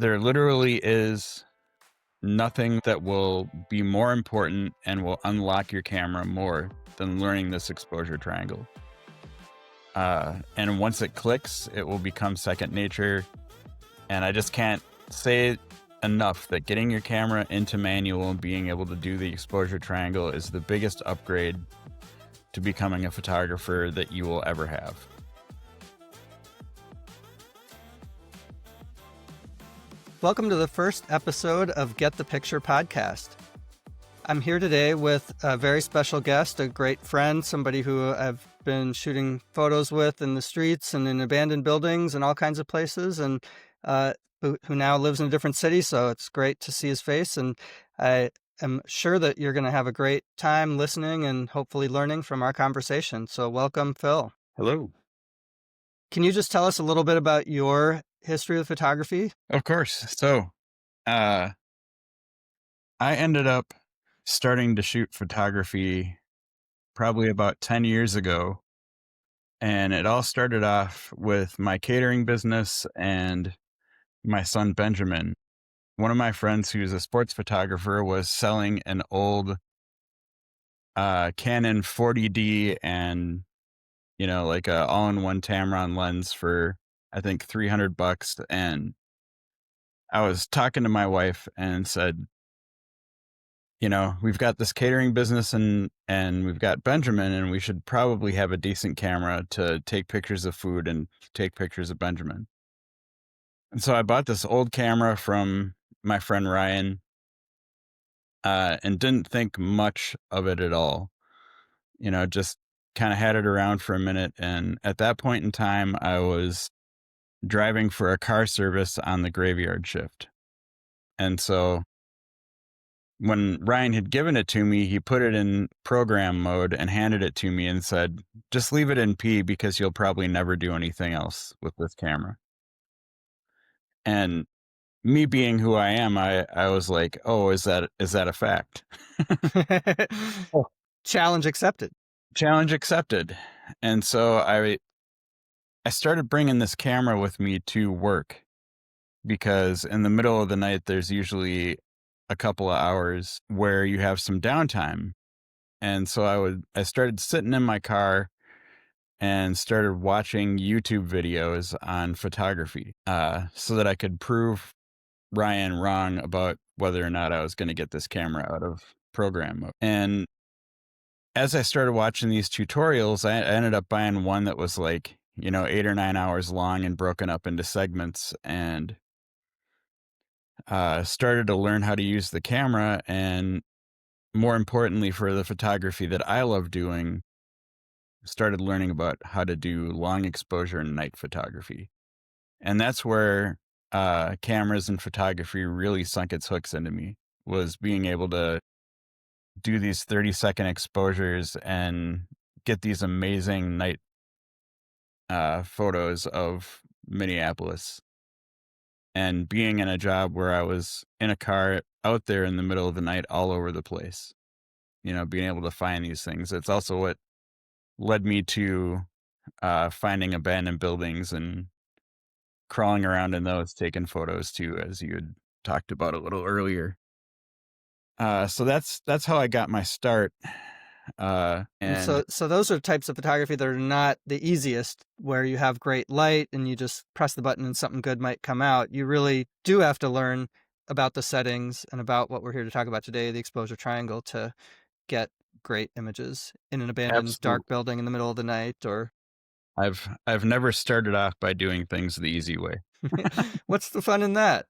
There literally is nothing that will be more important and will unlock your camera more than learning this exposure triangle. And once it clicks, it will become second nature. And I just can't say enough that getting your camera into manual and being able to do the exposure triangle is the biggest upgrade to becoming a photographer that you will ever have. Welcome to the first episode of Get the Picture podcast. I'm here today with a very special guest, a great friend, somebody who I've been shooting photos with in the streets and in abandoned buildings and all kinds of places, and who now lives in a different city, so it's great to see his face. And I am sure that you're going to have a great time listening and hopefully learning from our conversation. So welcome, Phil. Hello. Can you just tell us a little bit about your history with photography? Of course. So, I ended up starting to shoot photography probably about 10 years ago. And it all started off with my catering business and my son, Benjamin. One of my friends who's a sports photographer was selling an old Canon 40D and, like a all-in-one Tamron lens for, I think, $300. And I was talking to my wife and said, we've got this catering business and we've got Benjamin, and we should probably have a decent camera to take pictures of food and take pictures of Benjamin. And so I bought this old camera from my friend Ryan, and didn't think much of it at all. Just kind of had it around for a minute. And at that point in time, I was driving for a car service on the graveyard shift. And so when Ryan had given it to me, he put it in program mode and handed it to me and said, just leave it in P because you'll probably never do anything else with this camera. And me being who I am, I was like, oh, is that a fact? Challenge accepted. Challenge accepted. And so I started bringing this camera with me to work, because in the middle of the night, there's usually a couple of hours where you have some downtime. And so I started sitting in my car and started watching YouTube videos on photography, so that I could prove Ryan wrong about whether or not I was going to get this camera out of program mode. And as I started watching these tutorials, I ended up buying one that was like, 8 or 9 hours long and broken up into segments, and started to learn how to use the camera. And more importantly, for the photography that I love doing, started learning about how to do long exposure and night photography. And that's where cameras and photography really sunk its hooks into me, was being able to do these 30-second exposures and get these amazing night photos of Minneapolis. And being in a job where I was in a car out there in the middle of the night all over the place, being able to find these things. It's also what led me to finding abandoned buildings and crawling around in those, taking photos too, as you had talked about a little earlier. So that's how I got my start. And so those are types of photography that are not the easiest, where you have great light and you just press the button and something good might come out. You really do have to learn about the settings and about what we're here to talk about today, the exposure triangle, to get great images in an abandoned dark building in the middle of the night. Or I've never started off by doing things the easy way. What's the fun in that?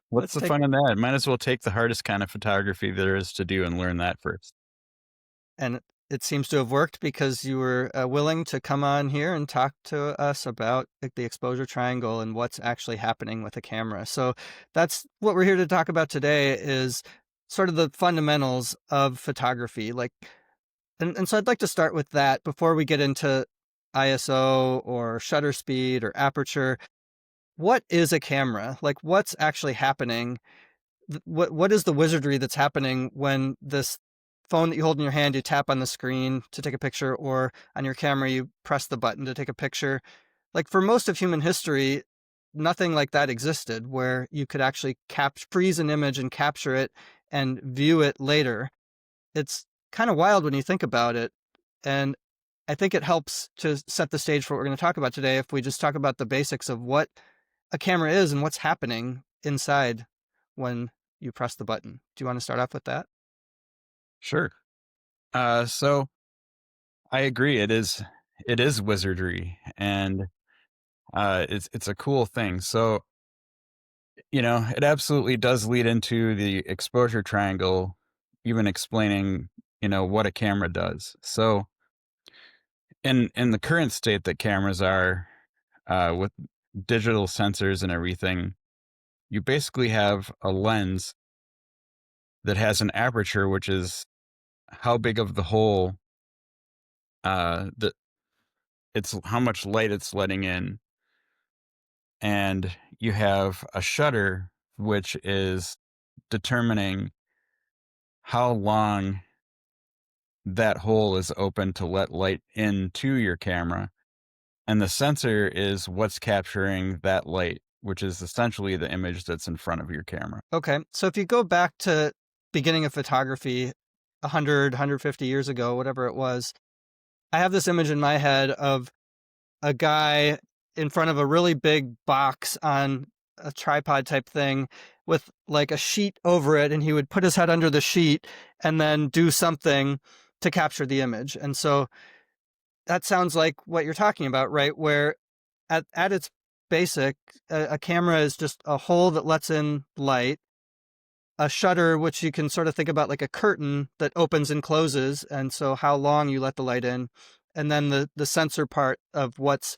What's the fun in that? Might as well take the hardest kind of photography there is to do and learn that first. And it seems to have worked, because you were willing to come on here and talk to us about the exposure triangle and what's actually happening with a camera. So that's what we're here to talk about today, is sort of the fundamentals of photography. And so I'd like to start with that before we get into ISO or shutter speed or aperture. What is a camera? What's actually happening? What is the wizardry that's happening when this phone that you hold in your hand, you tap on the screen to take a picture, or on your camera, you press the button to take a picture? For most of human history, nothing like that existed where you could actually freeze an image and capture it and view it later. It's kind of wild when you think about it. And I think it helps to set the stage for what we're going to talk about today if we just talk about the basics of what a camera is and what's happening inside when you press the button. Do you want to start off with that? Sure. So I agree. It is wizardry, and it's a cool thing. So it absolutely does lead into the exposure triangle, even explaining what a camera does. So in the current state that cameras are, with digital sensors and everything, you basically have a lens that has an aperture, which is how big of the hole, that it's how much light it's letting in, and you have a shutter, which is determining how long that hole is open to let light into your camera. And the sensor is what's capturing that light, which is essentially the image that's in front of your camera. Okay. So if you go back to beginning of photography 100, 150 years ago, whatever it was, I have this image in my head of a guy in front of a really big box on a tripod type thing with like a sheet over it, and he would put his head under the sheet and then do something to capture the image. And so that sounds like what you're talking about, right? Where at its basic, a camera is just a hole that lets in light, a shutter, which you can sort of think about like a curtain that opens and closes, and so how long you let the light in, and then the sensor part of what's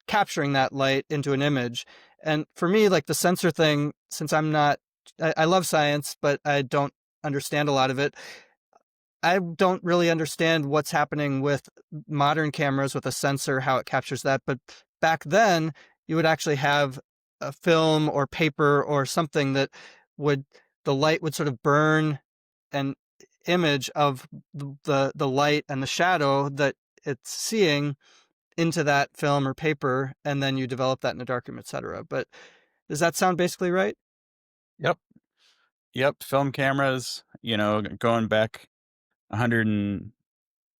capturing that light into an image. And for me, like the sensor thing, since I love science, but I don't understand a lot of it. I don't really understand what's happening with modern cameras with a sensor, how it captures that. But back then, you would actually have a film or paper or something that would, the light would sort of burn an image of the light and the shadow that it's seeing into that film or paper, and then you develop that in a darkroom, etc. But does that sound basically right? Yep. Yep. Film cameras, going back 100 and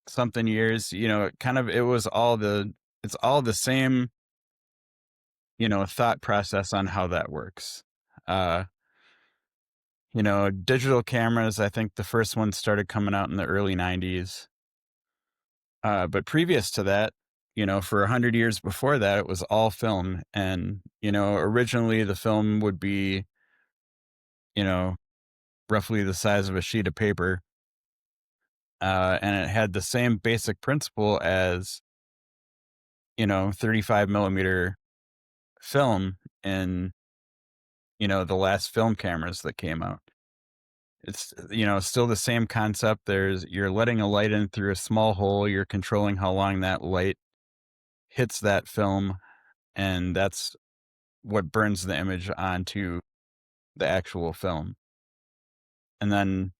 something years, it's all the same, thought process on how that works. Uh, digital cameras, I think the first one started coming out in the early 90s. But previous to that, for 100 years before that, it was all film. And, originally the film would be, you know, roughly the size of a sheet of paper. And it had the same basic principle as, 35 millimeter film in, the last film cameras that came out. It's, still the same concept. You're letting a light in through a small hole. You're controlling how long that light hits that film. And that's what burns the image onto the actual film. And then,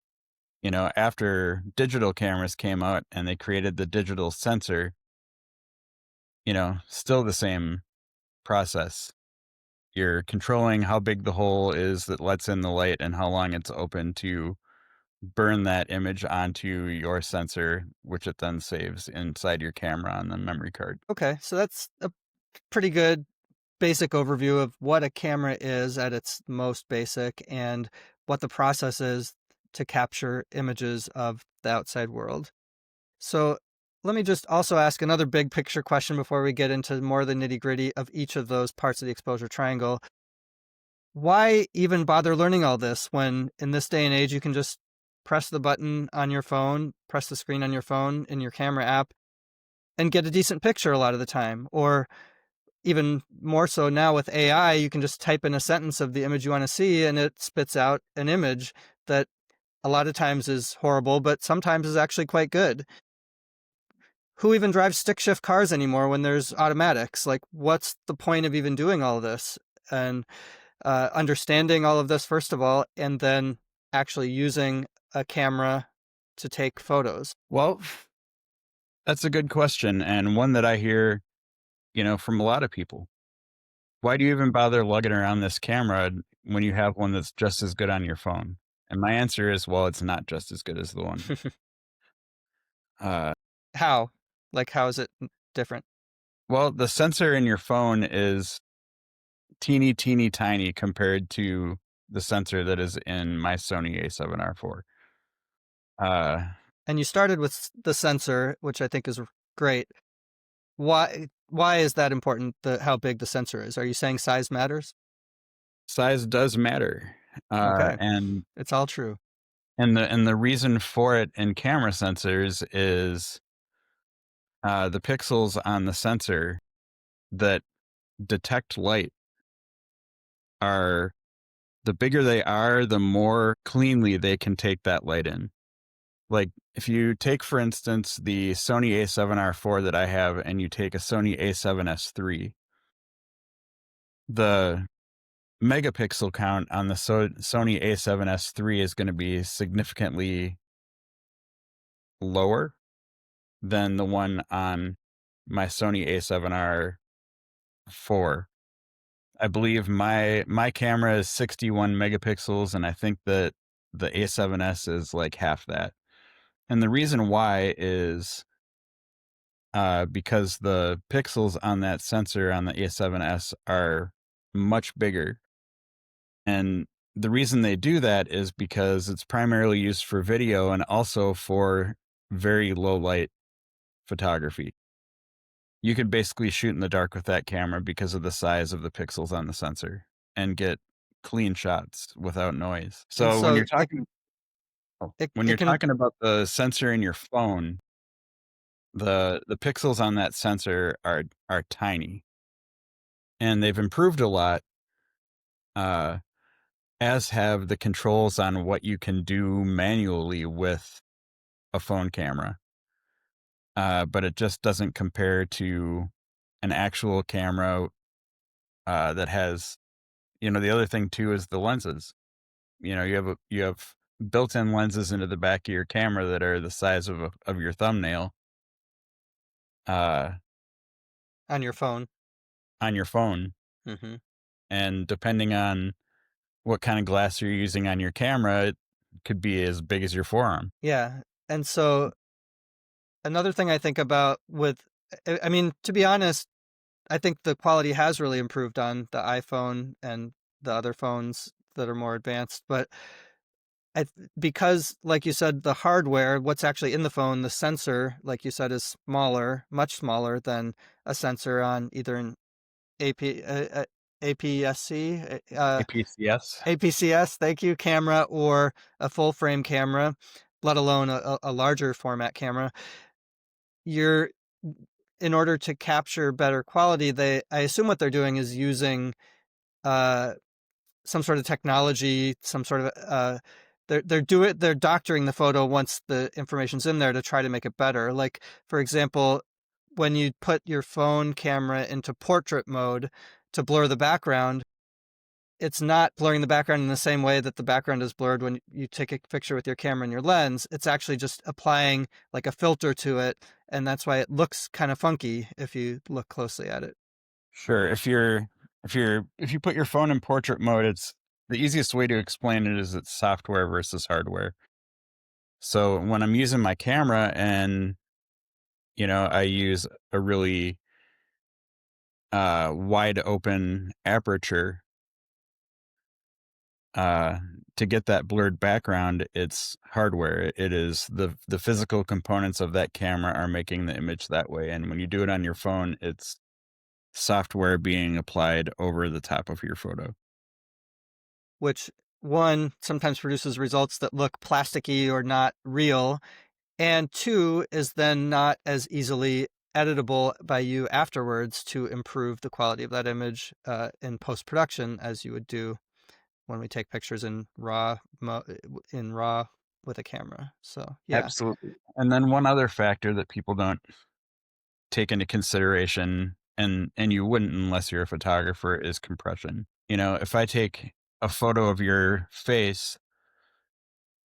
after digital cameras came out and they created the digital sensor, still the same process. You're controlling how big the hole is that lets in the light and how long it's open to burn that image onto your sensor, which it then saves inside your camera on the memory card. Okay, so that's a pretty good basic overview of what a camera is at its most basic and what the process is to capture images of the outside world. So let me just also ask another big picture question before we get into more of the nitty gritty of each of those parts of the exposure triangle. Why even bother learning all this when in this day and age you can just press the button on your phone, press the screen on your phone in your camera app, and get a decent picture a lot of the time? Or even more so now with AI, you can just type in a sentence of the image you want to see and it spits out an image that a lot of times is horrible, but sometimes is actually quite good. Who even drives stick shift cars anymore when there's automatics? Like, what's the point of even doing all of this? And understanding all of this, first of all, and then actually using a camera to take photos. Well, that's a good question, and one that I hear, from a lot of people. why do you even bother lugging around this camera when you have one that's just as good on your phone? And my answer is, well, it's not just as good as the one. Uh, How? Like, how is it different? well, the sensor in your phone is teeny, teeny, tiny compared to the sensor that is in my Sony A7R4. Uh, And you started with the sensor, which I think is great. Why is that important? The how big the sensor is? Are you saying size matters? Size does matter, Okay, and it's all true. the reason for it in camera sensors is the pixels on the sensor that detect light are the bigger they are, the more cleanly they can take that light in. Like if you take, for instance, the Sony A7R4 that I have, and you take a Sony A7S3, the megapixel count on the Sony A7S3 is going to be significantly lower than the one on my Sony A7R4. I believe my camera is 61 megapixels, and I think that the A7S is like half that. And the reason why is because the pixels on that sensor on the A7S are much bigger. And the reason they do that is because it's primarily used for video and also for very low light photography. You could basically shoot in the dark with that camera because of the size of the pixels on the sensor and get clean shots without noise. And So so when it you're can talking about the sensor in your phone, the pixels on that sensor are tiny, and they've improved a lot, uh, as have the controls on what you can do manually with a phone camera. But it just doesn't compare to an actual camera that has, the other thing too is the lenses. You have built-in lenses into the back of your camera that are the size of your thumbnail uh, on your phone. on your phone, Mhm. and depending on what kind of glass you're using on your camera, it could be as big as your forearm. Yeah, and so another thing I think about with I mean, to be honest, I think the quality has really improved on the iPhone and the other phones that are more advanced, but because, like you said, the hardware, what's actually in the phone, the sensor, like you said, is smaller, much smaller than a sensor on either an AP, APS-C, APCS. APCS, thank you, camera or a full frame camera, let alone a larger format camera. You're in order to capture better quality, I assume what they're doing is using uh, some sort of technology, some sort of they're doctoring the photo once the information's in there to try to make it better. Like for example, when you put your phone camera into portrait mode to blur the background, it's not blurring the background in the same way that the background is blurred when you take a picture with your camera and your lens. It's actually just applying like a filter to it, and that's why it looks kind of funky if you look closely at it. Sure. If you put your phone in portrait mode, it's the easiest way to explain it is it's software versus hardware. So when I'm using my camera and I use a really wide open aperture uh, to get that blurred background, it's hardware. It is the physical components of that camera are making the image that way. And when you do it on your phone, it's software being applied over the top of your photo. Which one sometimes produces results that look plasticky or not real, and two is then not as easily editable by you afterwards to improve the quality of that image in post production as you would do when we take pictures in raw with a camera. So yeah, Absolutely. And then one other factor that people don't take into consideration, and you wouldn't unless you're a photographer, is compression. If I take a photo of your face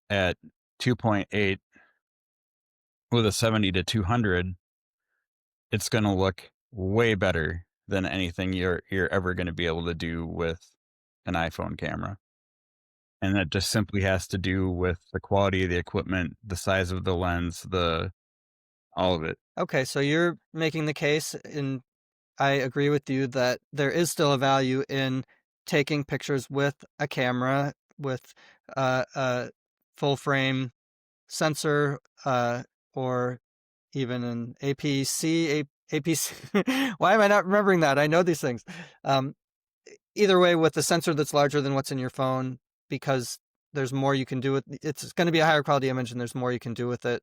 at 2.8 with a 70 to 200, it's going to look way better than anything you're ever going to be able to do with an iPhone camera. And that just simply has to do with the quality of the equipment, the size of the lens, the all of it. Okay, so you're making the case, and I agree with you that there is still a value in taking pictures with a camera with a full frame sensor, or even an APC. Why am I not remembering that? I know these things. Um, Either way, with the sensor that's larger than what's in your phone, because there's more you can do with it's going to be a higher quality image, and there's more you can do with it.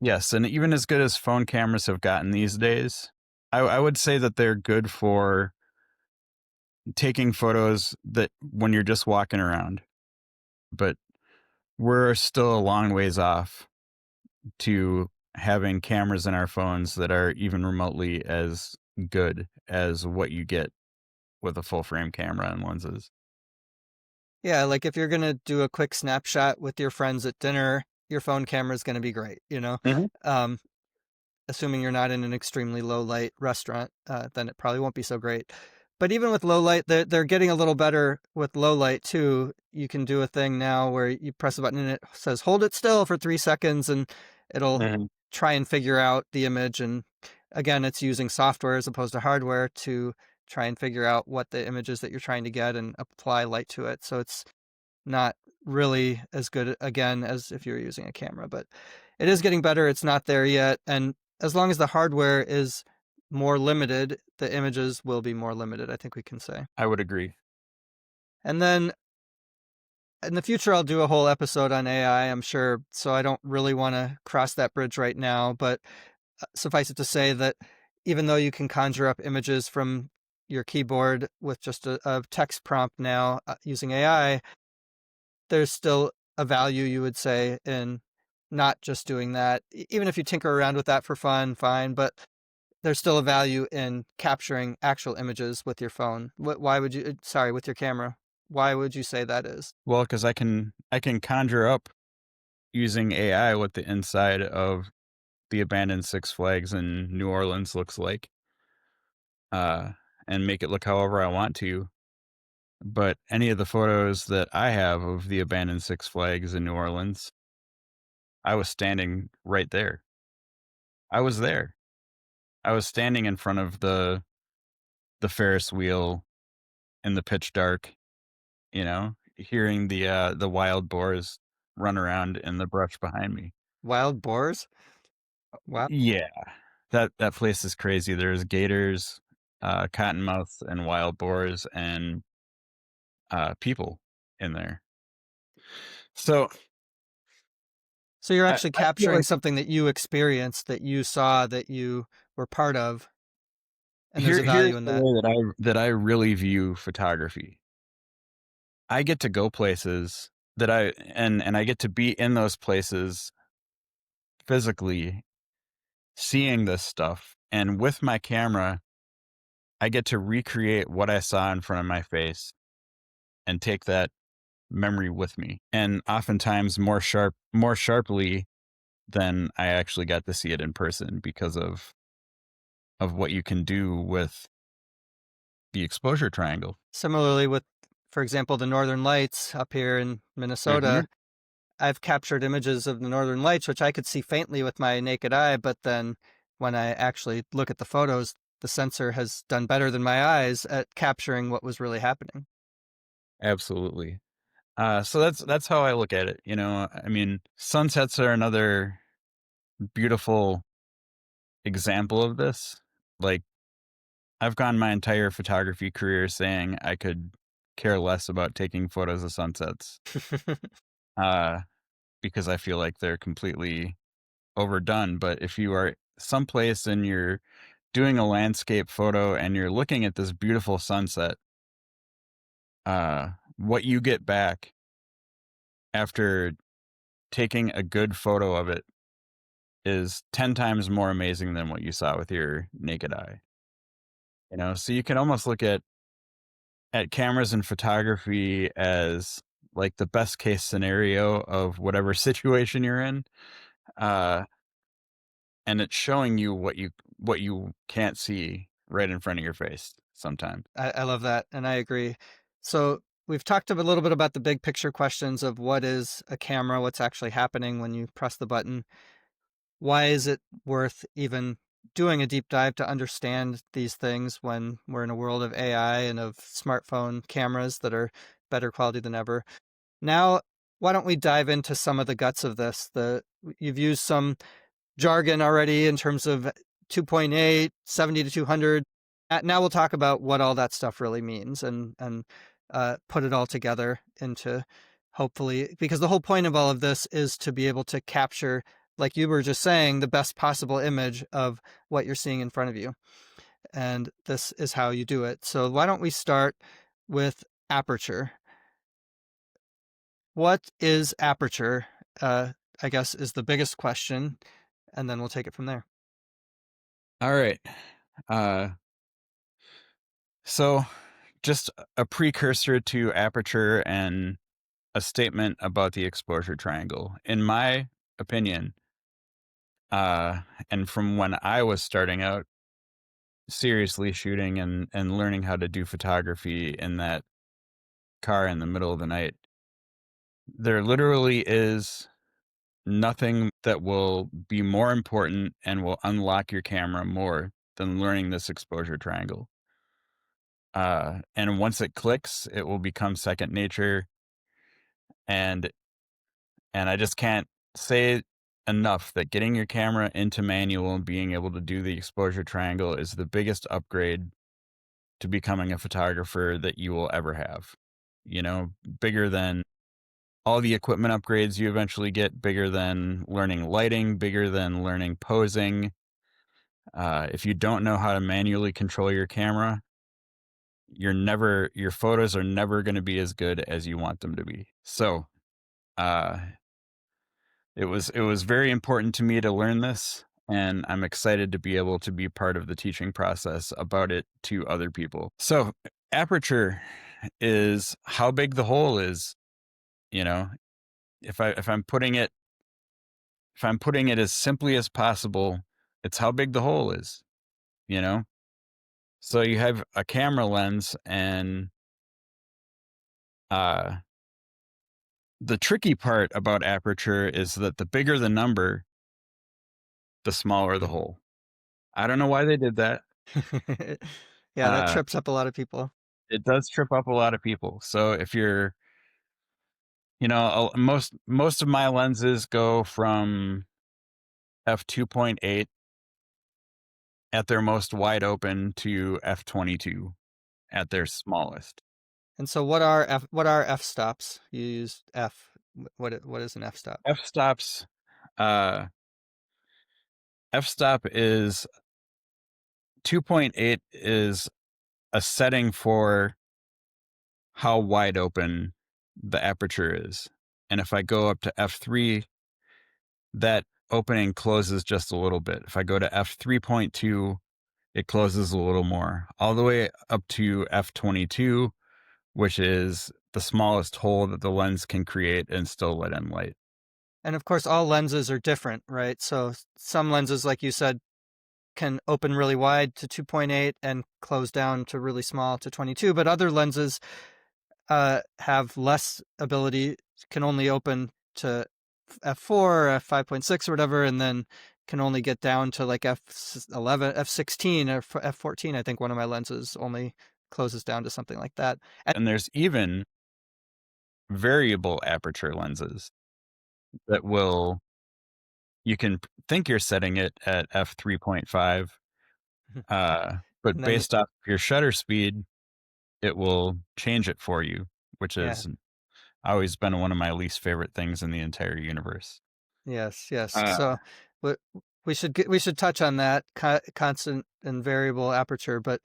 Yes, and even as good as phone cameras have gotten these days, I would say that they're good for taking photos that when you're just walking around, but we're still a long ways off to having cameras in our phones that are even remotely as good as what you get with a full frame camera and lenses. Yeah, like if you're gonna do a quick snapshot with your friends at dinner, your phone camera is gonna be great, you know? Mhm. Um, Assuming you're not in an extremely low light restaurant, then it probably won't be so great. But even with low light, they're getting a little better with low light too. You can do a thing now where you press a button and it says hold it still for 3 seconds, and it'll Mhm. try and figure out the image. And again, it's using software as opposed to hardware to try and figure out what the image is that you're trying to get and apply light to it. So it's not really as good again as if you're using a camera, but it is getting better. It's not there yet. And as long as the hardware is more limited, the images will be more limited, I think we can say. I would agree. And then in the future, I'll do a whole episode on AI, I'm sure. So I don't really want to cross that bridge right now. But suffice it to say that even though you can conjure up images from your keyboard with just a text prompt now using AI, there's still a value, you would say, in not just doing that. Even if you tinker around with that for fun, fine, but there's still a value in capturing actual images with your phone. Why would you, sorry, with your camera? Why would you say that is? Well, because I can conjure up using AI what the inside of the abandoned Six Flags in New Orleans looks like, uh, and make it look however I want to. But any of the photos that I have of the abandoned Six Flags in New Orleans, I was standing right there. I was there. I was standing in front of the Ferris wheel in the pitch dark, hearing the wild boars run around in the brush behind me. Wild boars? Wow. Yeah, that place is crazy. There's gators, cottonmouths, and wild boars, and people in there. So So you're I, actually I feel capturing like something that you experienced, that you saw, that you were part of, and there's a here's value in the that. way that I really view photography. I get to go places that I get to be in those places physically seeing this stuff, and with my camera I get to recreate what I saw in front of my face and take that memory with me, and oftentimes more sharply than I actually got to see it in person because of what you can do with the exposure triangle. Similarly, with, for example, the Northern Lights up here in Mhm. Minnesota, I've captured images of the Northern Lights, which I could see faintly with my naked eye, but then when I actually look at the photos, the sensor has done better than my eyes at capturing what was really happening. Absolutely. So that's how I look at it. I mean, sunsets are another beautiful example of this. Like, I've gone my entire photography career saying I could care less about taking photos of sunsets, uh, because I feel like they're completely overdone. But if you are someplace and you're doing a landscape photo and you're looking at this beautiful sunset, what you get back after taking a good photo of it is 10 times more amazing than what you saw with your naked eye. So you can almost look at cameras and photography as like the best case scenario of whatever situation you're in. Uh, and it's showing you what you can't see. right in front of your face sometimes. I love that, and I agree. So we've talked a little bit about the big picture questions of what is a camera, what's actually happening when you press the button. Why is it worth even doing a deep dive to understand these things when we're in a world of AI and of smartphone cameras that are better quality than ever? Now, why don't we dive into some of the guts of this? You've used some jargon already in terms of 2.8, 70 to 200. Now we'll talk about what all that stuff really means and put it all together into hopefully because the whole point of all of this is to be able to capture, like you were just saying, the best possible image of what you're seeing in front of you. And this is how you do it. So why don't we start with aperture? What is aperture? I guess is the biggest question, and then we'll take it from there. All right. Uh, so just a precursor to aperture and a statement about the exposure triangle. In my opinion, uh, and from when I was starting out seriously shooting and learning how to do photography in that car in the middle of the night, there literally is nothing that will be more important and will unlock your camera more than learning this exposure triangle. And once it clicks, it will become second nature. And I just can't say enough that getting your camera into manual and being able to do the exposure triangle is the biggest upgrade to becoming a photographer that you will ever have. You know, bigger than all the equipment upgrades you eventually get, bigger than learning lighting, bigger than learning posing. If you don't know how to manually control your camera, your photos are never going to be as good as you want them to be. So, uh, it was very important to me to learn this, and I'm excited to be able to be part of the teaching process about it to other people. So, aperture is how big the hole is, you know. If I'm putting it as simply as possible, it's how big the hole is, you know? So you have a camera lens and uh the tricky part about aperture is that the bigger the number, the smaller the hole. I don't know why they did that. Yeah, that Uh trips up a lot of people. it does trip up a lot of people. So if you're, most of my lenses go from f2.8 at their most wide open to f22 at their smallest. And so what are f-stops? You use f. What is an f-stop? F-stops, uh, f-stop is 2.8 is a setting for how wide open the aperture is. And if I go up to f3, that opening closes just a little bit. If I go to f3.2, it closes a little more, all the way up to f22, which is the smallest hole that the lens can create and still let in light. And of course, all lenses are different, right? So some lenses, like you said, can open really wide to 2.8 and close down to really small to 22, but other lenses have less ability, can only open to f4 or f5.6 or whatever, and then can only get down to like f11, f16 or f14. I think one of my lenses only closes down to something like that. And And there's even variable aperture lenses that will you can think you're setting it at f3.5, but and then based off your shutter speed, it will change it for you, which yeah, has always been one of my least favorite things in the entire universe. yes, yes. Uh, So we we should touch on that constant and variable aperture, but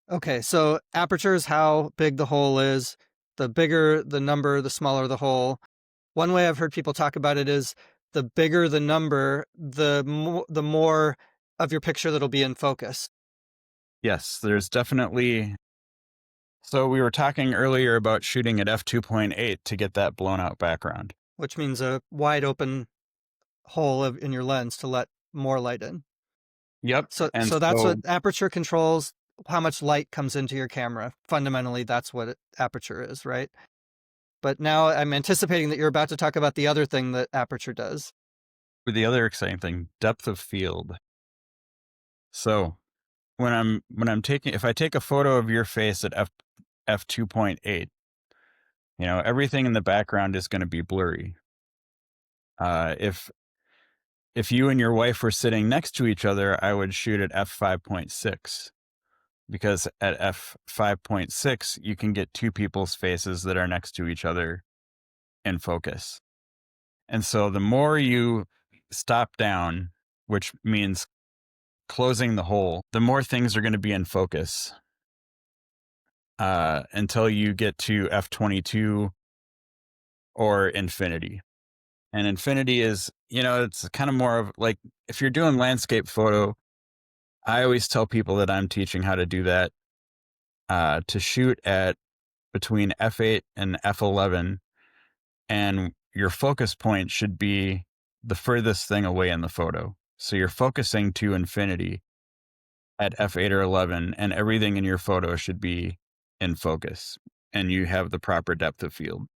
okay, so aperture is how big the hole is. The bigger the number, the smaller the hole. One way I've heard people talk about it is the bigger the number, the more of your picture that'll be in focus, yes, there's definitely. So we were talking earlier about shooting at f2.8 to get that blown out background. which means a wide open hole in your lens to let more light in. Yep. And So that's so what aperture controls how much light comes into your camera. Fundamentally, that's what aperture is, right? But now I'm anticipating that you're about to talk about the other thing that aperture does. with the other exciting thing, depth of field. So when I'm taking if I take a photo of your face at f 2.8, everything in the background is going to be blurry. If you and your wife were sitting next to each other, I would shoot at f 5.6, because at f 5.6 you can get two people's faces that are next to each other in focus. And so the more you stop down, which means closing the hole, the more things are going to be in focus, until you get to f22 or infinity. And infinity is, it's kind of more of like, if you're doing landscape photo, I always tell people that I'm teaching how to do that, to shoot at between f8 and f11, and your focus point should be the furthest thing away in the photo. So you're focusing to infinity at f8 or 11, and everything in your photo should be in focus, and you have the proper depth of field.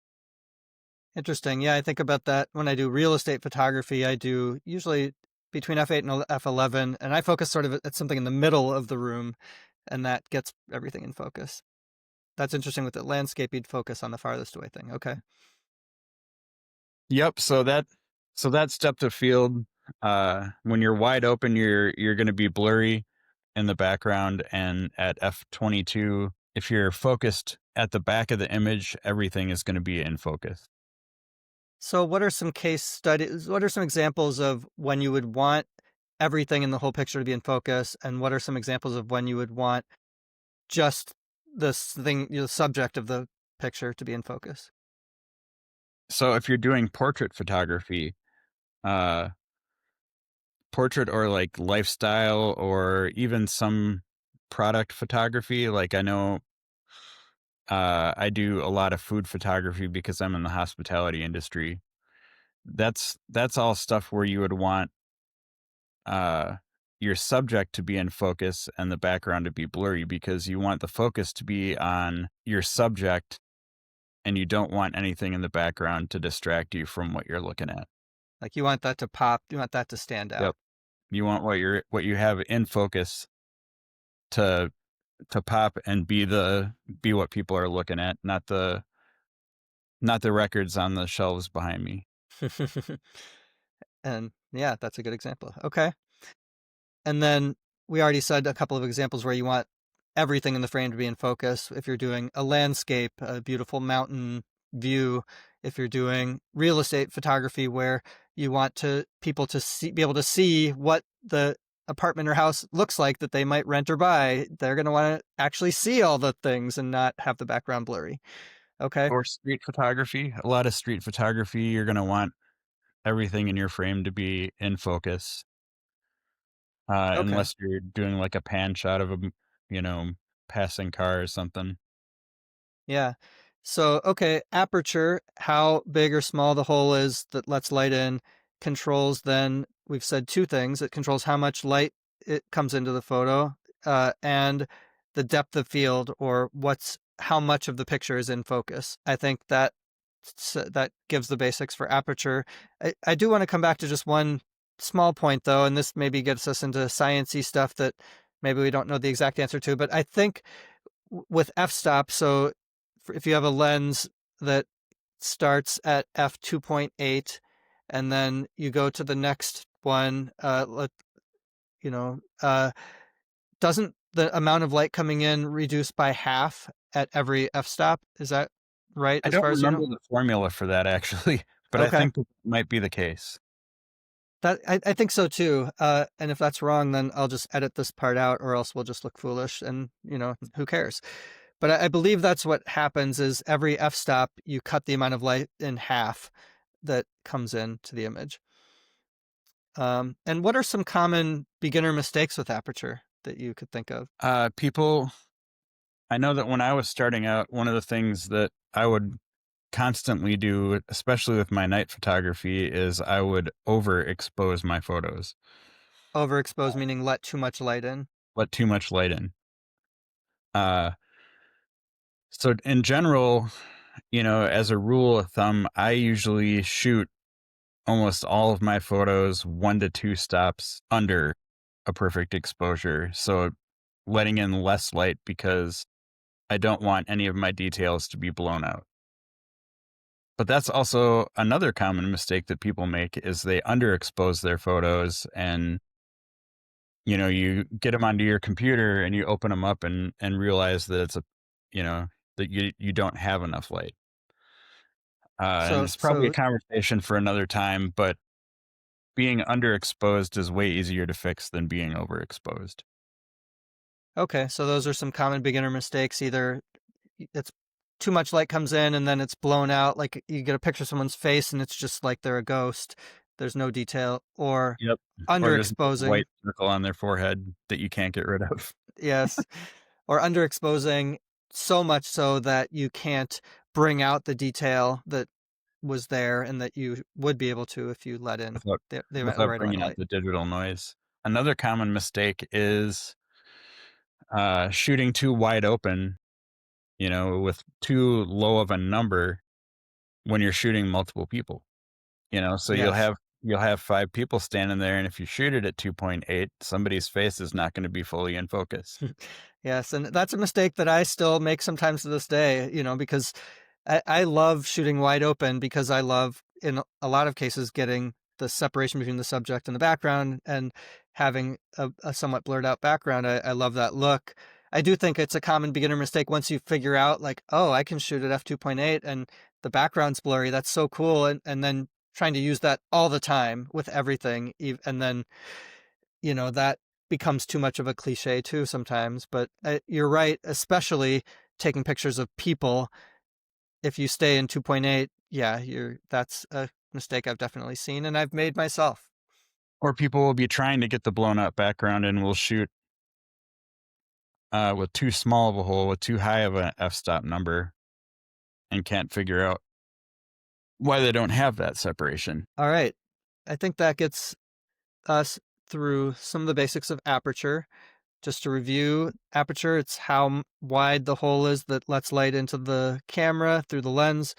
Interesting. Yeah, I think about that when I do real estate photography. I do usually between f8 and f11, and I focus sort of at something in the middle of the room, and that gets everything in focus. That's interesting with the landscape, you'd focus on the farthest away thing. Okay. Yep. So that's depth of field. When you're wide open, you're going to be blurry in the background, and at f22, if you're focused at the back of the image, everything is going to be in focus. So what are some case studies? What are some examples of when you would want everything in the whole picture to be in focus? And what are some examples of when you would want just this thing, the subject of the picture to be in focus? So if you're doing portrait photography, uh, portrait or like lifestyle, or even some product photography, like I know, I do a lot of food photography because I'm in the hospitality industry. That's all stuff where you would want, uh, your subject to be in focus and the background to be blurry, because you want the focus to be on your subject, and you don't want anything in the background to distract you from what you're looking at. Like you want that to pop, you want that to stand Yep. out. You want what you have in focus to pop and be what people are looking at, not the records on the shelves behind me. And yeah, that's a good example. Okay. And then we already said a couple of examples where you want everything in the frame to be in focus. If you're doing a landscape, a beautiful mountain view, if you're doing real estate photography where you want people to be able to see what the apartment or house looks like that they might rent or buy, they're going to want to actually see all the things and not have the background blurry. Okay. Or street photography. A lot of street photography, you're gonna want everything in your frame to be in focus, Okay. unless you're doing like a pan shot of you know, passing car or something. Yeah. So, okay, aperture, how big or small the hole is that lets light in, controls then, we've said two things. It controls how much light it comes into the photo, and the depth of field, or how much of the picture is in focus. I think that gives the basics for aperture. I do want to come back to just one small point though, and this maybe gets us into sciencey stuff that maybe we don't know the exact answer to, but I think with f-stop, so if you have a lens that starts at f2.8 and then you go to the next one, you know, uh, doesn't the amount of light coming in reduce by half at every f-stop? Is that right, I as don't far as you know? remember the formula for that actually, but I Okay. think it might be the case. I think so too. And if that's wrong, then I'll just edit this part out, or else we'll just look foolish, and who cares? But I believe that's what happens is every f-stop, you cut the amount of light in half that comes into the image. And what are some common beginner mistakes with aperture that you could think of? People, I know that when I was starting out, one of the things that I would constantly do, especially with my night photography, is I would overexpose my photos. Overexposed meaning let too much light in. let too much light in. Uh, so in general, as a rule of thumb, I usually shoot almost all of my photos 1 to 2 stops under a perfect exposure. So letting in less light because I don't want any of my details to be blown out. But that's also another common mistake that people make is they underexpose their photos and you get them onto your computer and you open them up and realize that you know that you don't have enough light. And So it's probably a so conversation for another time, but being underexposed is way easier to fix than being overexposed. okay, so those are some common beginner mistakes. Either it's too much light comes in and then it's blown out, like you get a picture of someone's face and it's just like they're a ghost. There's no detail, or Yep. Or there's a big underexposing. white circle on their forehead that you can't get rid of. Yes, or underexposing so much so that you can't bring out the detail that was there and that you would be able to if you let in without the without right amount bringing of out light. the digital noise. Another common mistake is shooting too wide open, with too low of a number when you're shooting multiple people. So Yes. you'll have 5 people standing there, and if you shoot it at 2.8, somebody's face is not going to be fully in focus. Yes, and that's a mistake that I still make sometimes to this day, because I love shooting wide open because I love, in a lot of cases, getting the separation between the subject and the background and having a somewhat blurred out background. I love that look. I do think it's a common beginner mistake once you figure out, like, oh, I can shoot at f2.8 and the background's blurry. That's so cool. And then trying to use that all the time with everything. And then, that becomes too much of a cliche too sometimes. But you're right, especially taking pictures of people. If you stay in 2.8, yeah, that's a mistake I've definitely seen and I've made myself. Or people will be trying to get the blown up background and will shoot with too small of a hole, with too high of an f-stop number, and can't figure out why they don't have that separation. All right. I think that gets us through some of the basics of aperture. Just to review, aperture, it's how wide the hole is that lets light into the camera through the lens.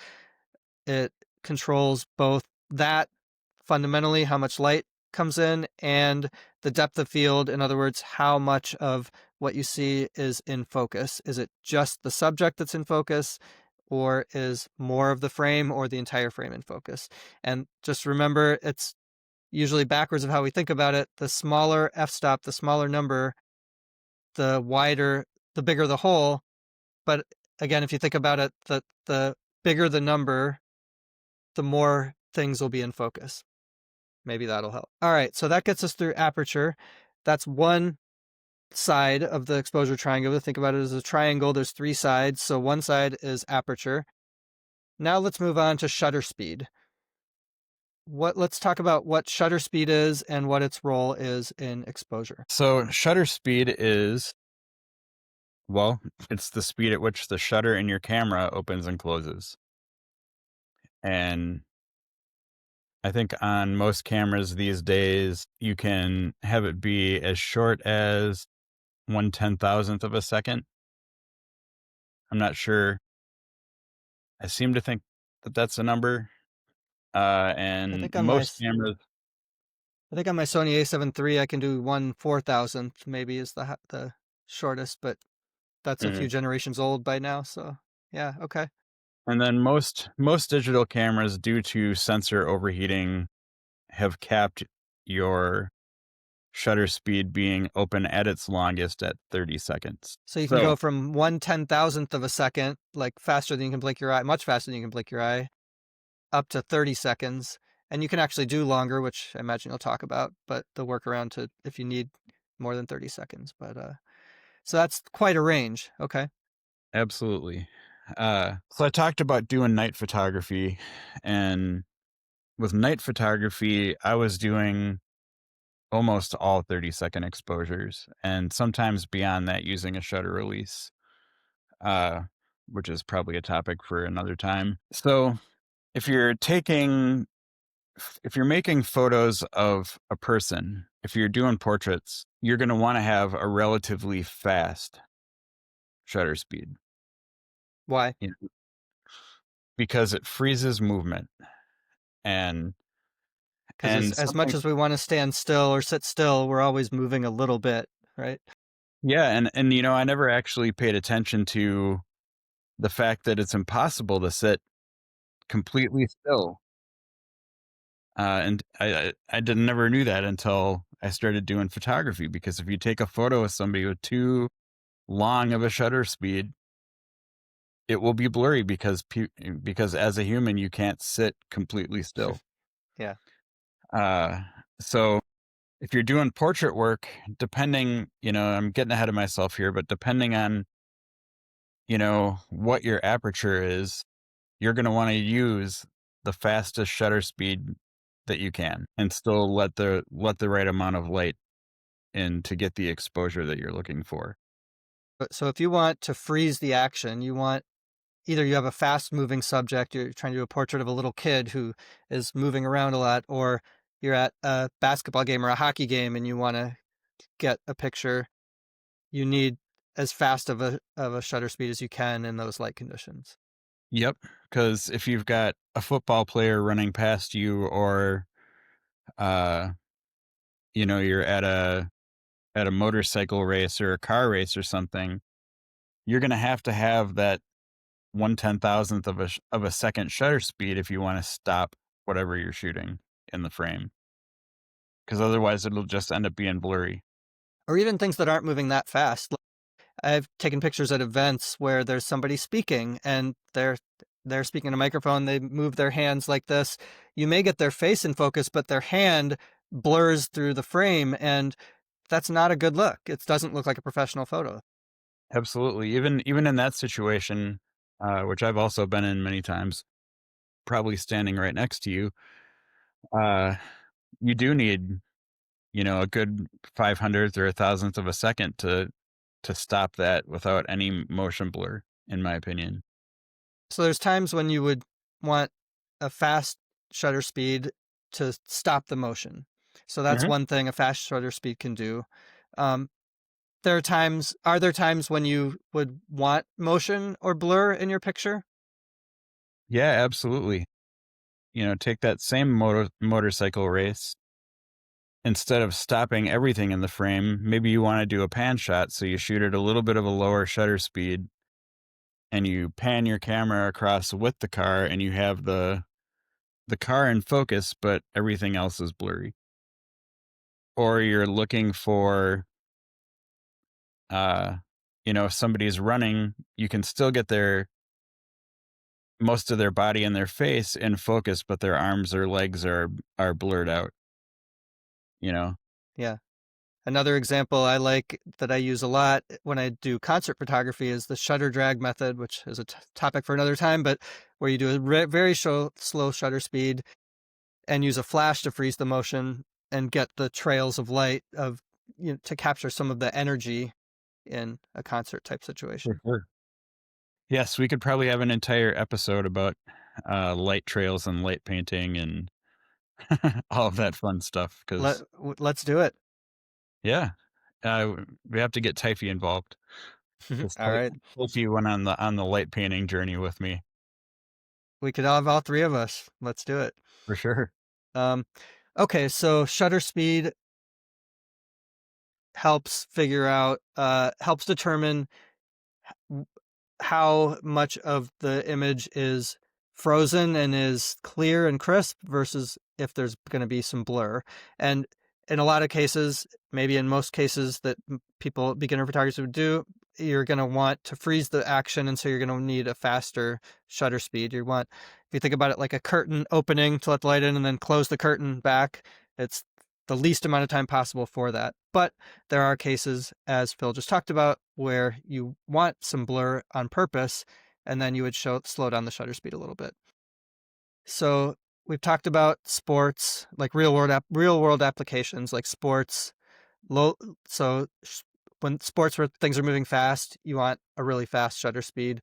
It controls both that, fundamentally, how much light comes in, and the depth of field. In other words, how much of what you see is in focus. Is it just the subject that's in focus, or is more of the frame or the entire frame in focus? And just remember, it's usually backwards of how we think about it. The smaller f-stop, the smaller number, the wider, the bigger the hole. But again, if you think about it, the bigger the number, the more things will be in focus. Maybe that'll help. All right, so that gets us through aperture. That's one side of the exposure triangle. To think about it as a triangle, there's 3 sides. So one side is aperture. Now let's move on to shutter speed. Let's talk about what shutter speed is and what its role is in exposure. So shutter speed is, well, it's the speed at which the shutter in your camera opens and closes. And I think on most cameras these days, you can have it be as short as 1/10,000th of a second. I'm not sure. I seem to think that that's a number. I And think on my most s- cameras, I think on my Sony A7 III I can do 1/4000th maybe is the shortest, but that's a mhm. few generations old by now, so yeah, okay. And then most digital cameras, due to sensor overheating, have capped your shutter speed being open at its longest at 30 seconds. So you can So go from 1/10,000th of a second, like faster than you can blink your eye, much faster than you can blink your eye, up to 30 seconds. And you can actually do longer, which I imagine you'll talk about, but the workaround to if you need more than 30 seconds. But so that's quite a range. Okay. absolutely. So I talked about doing night photography, and with night photography, I was doing almost all 30-second exposures, and sometimes beyond that using a shutter release, uh, which is probably a topic for another time. So if you're taking if you're making photos of a person, if you're doing portraits, you're going to want to have a relatively fast shutter speed, Why? you know, because it freezes movement and 'Cause and as much something. as we wanna stand still or sit still, we're always moving a little bit, right? Yeah, and I never actually paid attention to the fact that it's impossible to sit completely still. And I didn't never knew that until I started doing photography, because if you take a photo of somebody with too long of a shutter speed, it will be blurry because as a human you can't sit completely still. Yeah. Uh, so if you're doing portrait work, depending, I'm getting ahead of myself here, but depending on what your aperture is, you're going to want to use the fastest shutter speed that you can, and still let the right amount of light in to get the exposure that you're looking for. But so if you want to freeze the action, you want either you have a fast moving subject, you're trying to do a portrait of a little kid who is moving around a lot, or you're at a basketball game or a hockey game and you wanna get a picture, you need as fast of a shutter speed as you can in those light conditions. Yep, because if you've got a football player running past you, or uh, you're at a motorcycle race or a car race or something, you're gonna have to have that 1/10,000th of a second shutter speed if you want to stop whatever you're shooting in the frame, because otherwise it'll just end up being blurry. Or even things that aren't moving that fast. I've taken pictures at events where there's somebody speaking and they're speaking in a microphone, they move their hands like this. You may get their face in focus, but their hand blurs through the frame, and that's not a good look. It doesn't look like a professional photo. Absolutely. Even in that situation, which I've also been in many times, probably standing right next to you, uh, you do need, a good 500th or a thousandth of a second to stop that without any motion blur, in my opinion. So there's times when you would want a fast shutter speed to stop the motion. So that's Mhm. one thing a fast shutter speed can do. Um, are there times when you would want motion or blur in your picture? Yeah, absolutely. Take that same motorcycle race. Instead of stopping everything in the frame, maybe you want to do a pan shot, so you shoot at a little bit of a lower shutter speed and you pan your camera across with the car, and you have the car in focus, but everything else is blurry. Or you're looking for, uh, if somebody's running, you can still get most of their body and their face in focus, but their arms or legs are blurred out. You know, Yeah. Another example I like that I use a lot when I do concert photography is the shutter drag method, which is a topic for another time, but where you do a very slow shutter speed and use a flash to freeze the motion and get the trails of light to capture some of the energy in a concert type for situation. sure. Yes, we could probably have an entire episode about light trails and light painting and all of that fun stuff. Because Let's do it. yeah, we have to get Typhy involved. Because All right. Typhy went on the light painting journey with me We could have all three of us. Let's do it. for sure. Um, okay, so shutter speed helps determine w- how much of the image is frozen and is clear and crisp versus if there's going to be some blur. And in a lot of cases, maybe in most cases that beginner photographers would do, you're going to want to freeze the action. And so you're going to need a faster shutter speed. If you think about it like a curtain opening to let the light in and then close the curtain back, it's the least amount of time possible for that. But there are cases, as Phil just talked about, where you want some blur on purpose, and then you would slow down the shutter speed a little bit. So we've talked about sports, like real world applications, like sports. Low, so when sports where things are moving fast, you want a really fast shutter speed.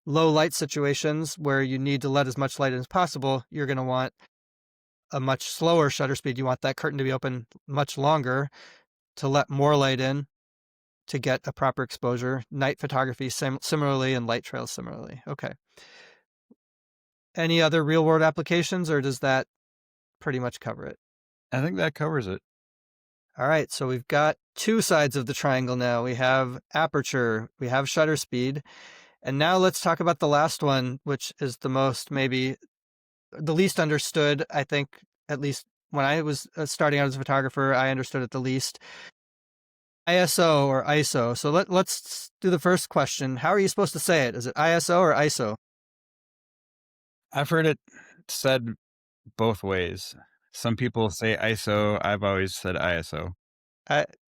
Low light situations where you need to let as much light in as possible, you're going to want a much slower shutter speed. You want that curtain to be open much longer to let more light in to get a proper exposure. Night photography similarly, and light trails similarly. Okay. Any other real world applications, or does that pretty much cover it? I think that covers it. All right, so we've got two sides of the triangle now. We have aperture, we have shutter speed, and now let's talk about the last one, which is the most, maybe the least understood, I think, at least when I was starting out as a photographer, I understood it the least. ISO or ISO. So let's do the first question. How are you supposed to say it? Is it ISO or ISO? I've heard it said both ways. Some people say ISO. I've always said ISO.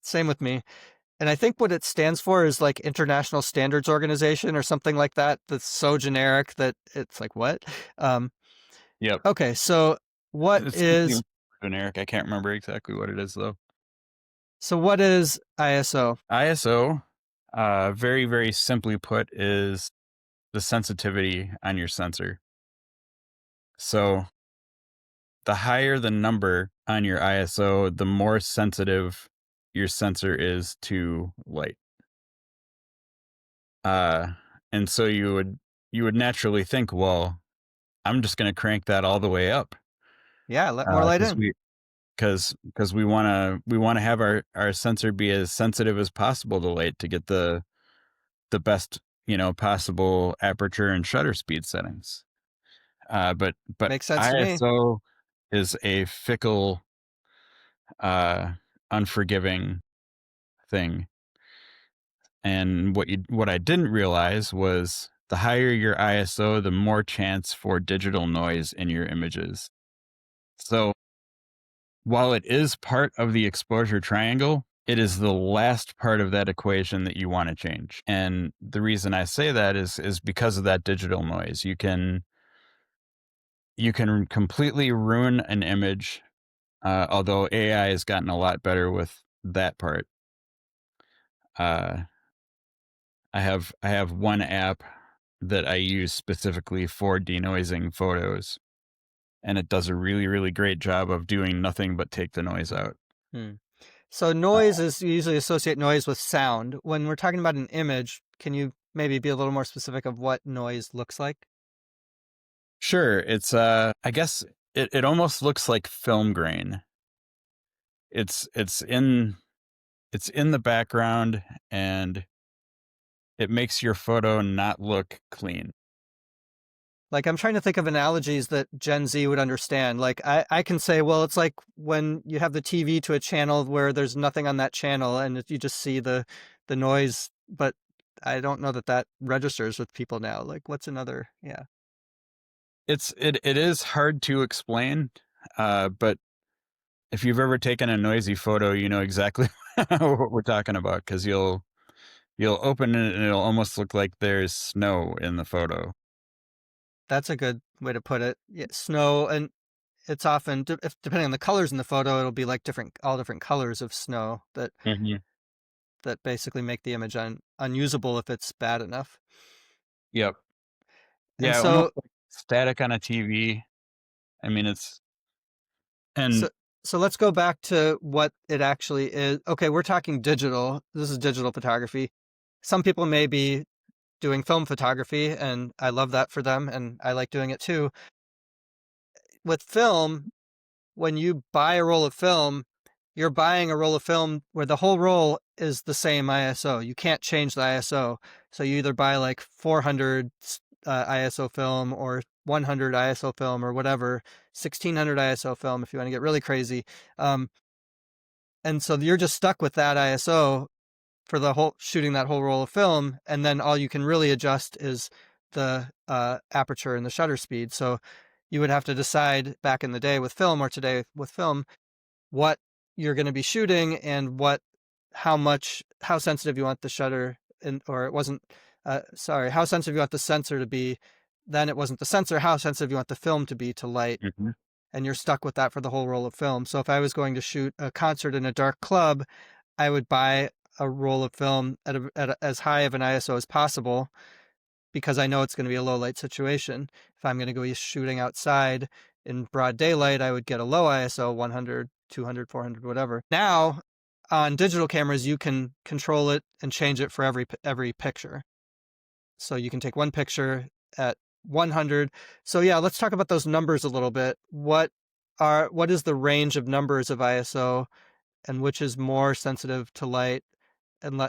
Same with me. And I think what it stands for is like International Standards Organization or something like that. That's so generic that it's like, what? Um, Yep. okay, so what It's something is generic. I can't remember exactly what it is though. what is ISO? ISO, very, very simply put, is the sensitivity on your sensor. So the higher the number on your ISO, the more sensitive your sensor is to light. Uh, and so you would naturally think, well, I'm just going to crank that all the way up, Yeah, let more light because in. because we want to have our sensor be as sensitive as possible to light to get the best possible aperture and shutter speed settings. But Makes sense to me. ISO is a fickle, uh, unforgiving thing. And what I didn't realize was the higher your ISO, the more chance for digital noise in your images. So while it is part of the exposure triangle, it is the last part of that equation that you want to change. And the reason I say that is because of that digital noise. You can completely ruin an image, although AI has gotten a lot better with that part. Uh, I have one app that I use specifically for denoising photos, and it does a really, really great job of doing nothing but take the noise out. Hmm. So Uh, noise is, you usually associate noise with sound. When we're talking about an image, can you maybe be a little more specific of what noise looks like? sure, it's I guess it almost looks like film grain. It's in the background, and it makes your photo not look clean. Like, I'm trying to think of analogies that Gen Z would understand. Like, I can say, well, it's like when you have the TV to a channel where there's nothing on that channel and you just see the noise, but I don't know that that registers with people now. Like, what's another? Yeah, It is hard to explain, but if you've ever taken a noisy photo, you know exactly what we're talking about, because you'll open it and it'll almost look like there's snow in the photo. that's a good way to put it. Yeah, snow, and it's often, if depending on the colors in the photo, it'll be like all different colors of snow Hmm. that basically make the image unusable if it's bad enough. Yep. And Yeah, almost so, like static on a TV. I mean, it's and so, so let's go back to what it actually is. Okay, we're talking digital. This is digital photography. Some people may be doing film photography, and I love that for them, and I like doing it too. With film, when you buy a roll of film, you're buying a roll of film where the whole roll is the same ISO. You can't change the ISO. So you either buy like 400 ISO film or 100 ISO film or whatever, 1600 ISO film if you want to get really crazy. Um, and so you're just stuck with that ISO for the whole shooting that whole roll of film, and then all you can really adjust is the aperture and the shutter speed. So you would have to decide back in the day with film or today with film what you're going to be shooting and how sensitive you want the shutter, and or it wasn't sorry, how sensitive you want the sensor to be. Then it wasn't the sensor, how sensitive you want the film to be to light, Mhm. and you're stuck with that for the whole roll of film. So if I was going to shoot a concert in a dark club, I would buy a roll of film as high of an ISO as possible because I know it's going to be a low light situation. If I'm going to go shooting outside in broad daylight, I would get a low ISO, 100, 200, 400, whatever. Now, on digital cameras, you can control it and change it for every picture. So you can take one picture at 100. So yeah, let's talk about those numbers a little bit. What is the range of numbers of ISO, and which is more sensitive to light, and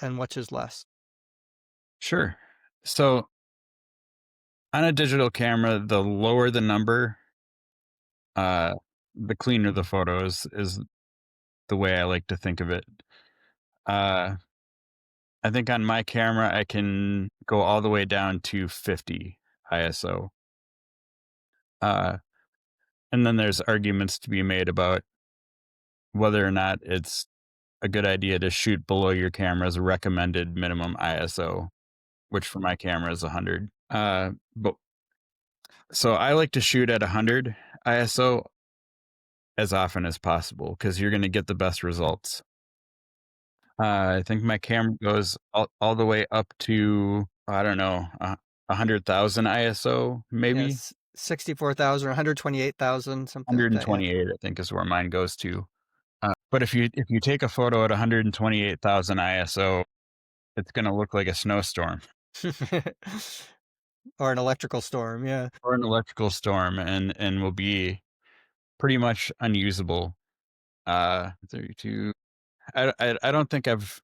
and which is less? Sure. So on a digital camera, the lower the number, uh, the cleaner the photos is the way I like to think of it. Uh, I think on my camera, I can go all the way down to 50 ISO. Uh, and then there's arguments to be made about whether or not it's a good idea to shoot below your camera's recommended minimum ISO, which for my camera is 100. But so I like to shoot at 100 ISO as often as possible because you're going to get the best results. I think my camera goes all the way up to, I don't know, 100,000 ISO, maybe Yes, 64,000 or 128,000, something like that. Yeah. 128. I think is where mine goes to. But if you take a photo at 128,000 ISO, it's going to look like a snowstorm Or an electrical storm. Yeah. or an electrical storm, and will be pretty much unusable. 32. I don't think I've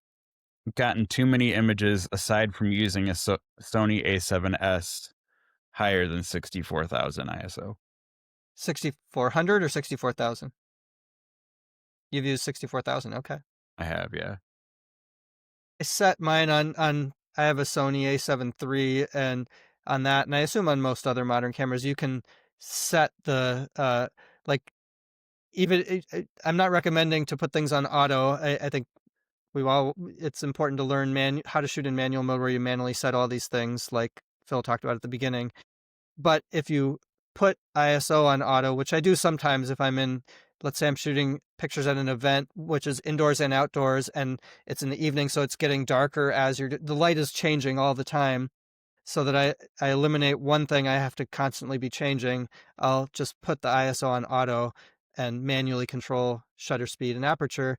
gotten too many images aside from using a Sony A7S higher than 64,000 ISO. 6,400 or 64,000? You've used 64,000. Okay. I have, yeah. I set mine on I have a Sony A7 III, and on that, and I assume on most other modern cameras, you can set the like even I'm not recommending to put things on auto. I think it's important to learn how to shoot in manual mode where you manually set all these things like Phil talked about at the beginning. But if you put ISO on auto, which I do sometimes if I'm in, let's say I'm shooting pictures at an event, which is indoors and outdoors, and it's in the evening, so it's getting darker as the light is changing all the time, so that I eliminate one thing I have to constantly be changing. I'll just put the ISO on auto and manually control shutter speed and aperture.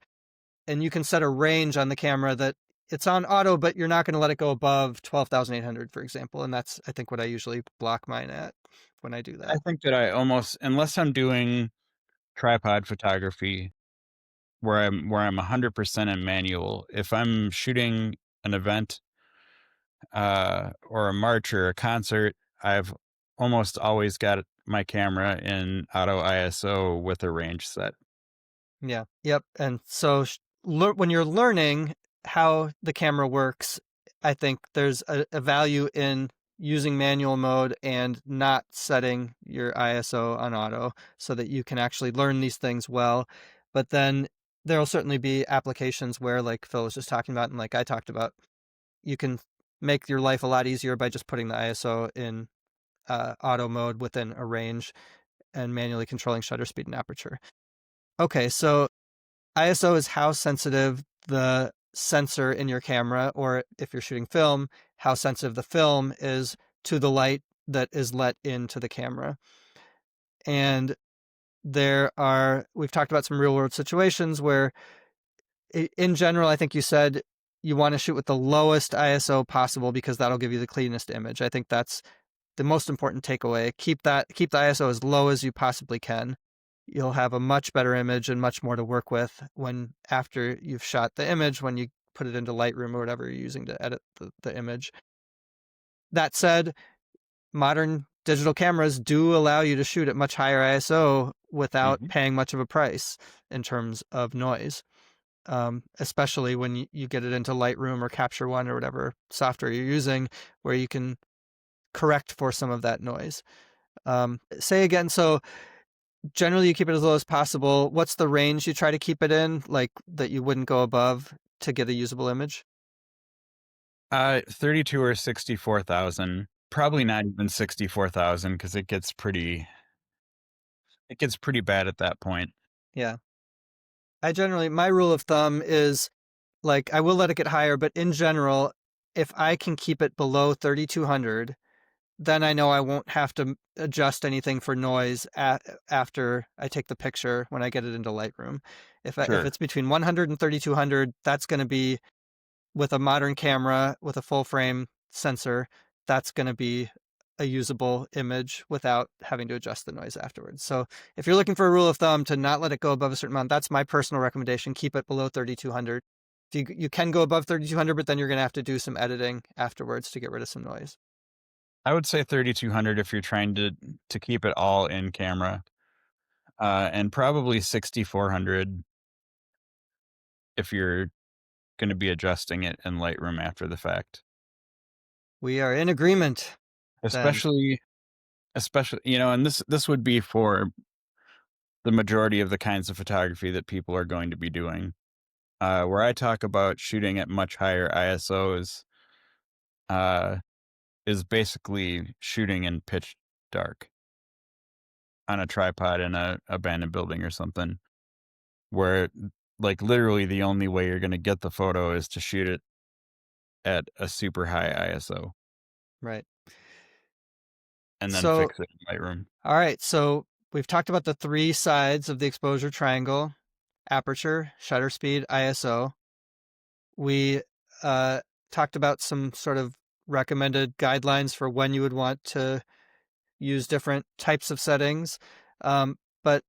And you can set a range on the camera that it's on auto, but you're not going to let it go above 12,800, for example. And that's, I think, what I usually block mine at when I do I that. think that I almost, unless I'm doing tripod photography where I'm 100% in manual, if I'm shooting an event or a march or a concert, I've almost always got my camera in auto ISO with a range set. Yeah. Yep. And so when you're learning how the camera works, I think there's a value in using manual mode and not setting your ISO on auto so that you can actually learn these things well. But then there'll certainly be applications where, like Phil was just talking about, and like I talked about, you can make your life a lot easier by just putting the ISO in auto mode within a range and manually controlling shutter speed and aperture. Okay, so ISO is how sensitive the sensor in your camera, or if you're shooting film, how sensitive the film is to the light that is let into the camera. And we've talked about some real world situations where, in general, I think you said you want to shoot with the lowest ISO possible because that'll give you the cleanest image. I think that's the most important takeaway. Keep the ISO as low as you possibly can. You'll have a much better image and much more to work with when after you've shot the image, when you put it into Lightroom or whatever you're using to edit the image. That said, modern digital cameras do allow you to shoot at much higher ISO without Mhm. paying much of a price in terms of noise. Especially when you get it into Lightroom or Capture One or whatever software you're using, where you can correct for some of that noise. Say again, so generally you keep it as low as possible. What's the range you try to keep it in, like that you wouldn't go above to get a usable image? 32 or 64,000. Probably not even 64,000 because it gets pretty bad at that point. Yeah. My rule of thumb is like I will let it get higher, but in general, if I can keep it below 3,200, then I know I won't have to adjust anything for noise after I take the picture when I get it into Lightroom. If Sure. it's between 100 and 3200, that's going to be with a modern camera with a full frame sensor. That's going to be a usable image without having to adjust the noise afterwards. So if you're looking for a rule of thumb to not let it go above a certain amount, that's my personal recommendation. Keep it below 3200. You can go above 3200, but then you're going to have to do some editing afterwards to get rid of some noise. I would say 3200 if you're trying to keep it all in camera, and probably 6400 if you're going to be adjusting it in Lightroom after the fact. We are in agreement then. Especially, and this would be for the majority of the kinds of photography that people are going to be doing. Where I talk about shooting at much higher ISOs, uh, is basically shooting in pitch dark on a tripod in a abandoned building or something, where like literally the only way you're going to get the photo is to shoot it at a super high ISO Right. and then So, fix it in Lightroom. all right. So we've talked about the three sides of the exposure triangle: aperture, shutter speed, ISO. We uh, talked about some sort of recommended guidelines for when you would want to use different types of settings. But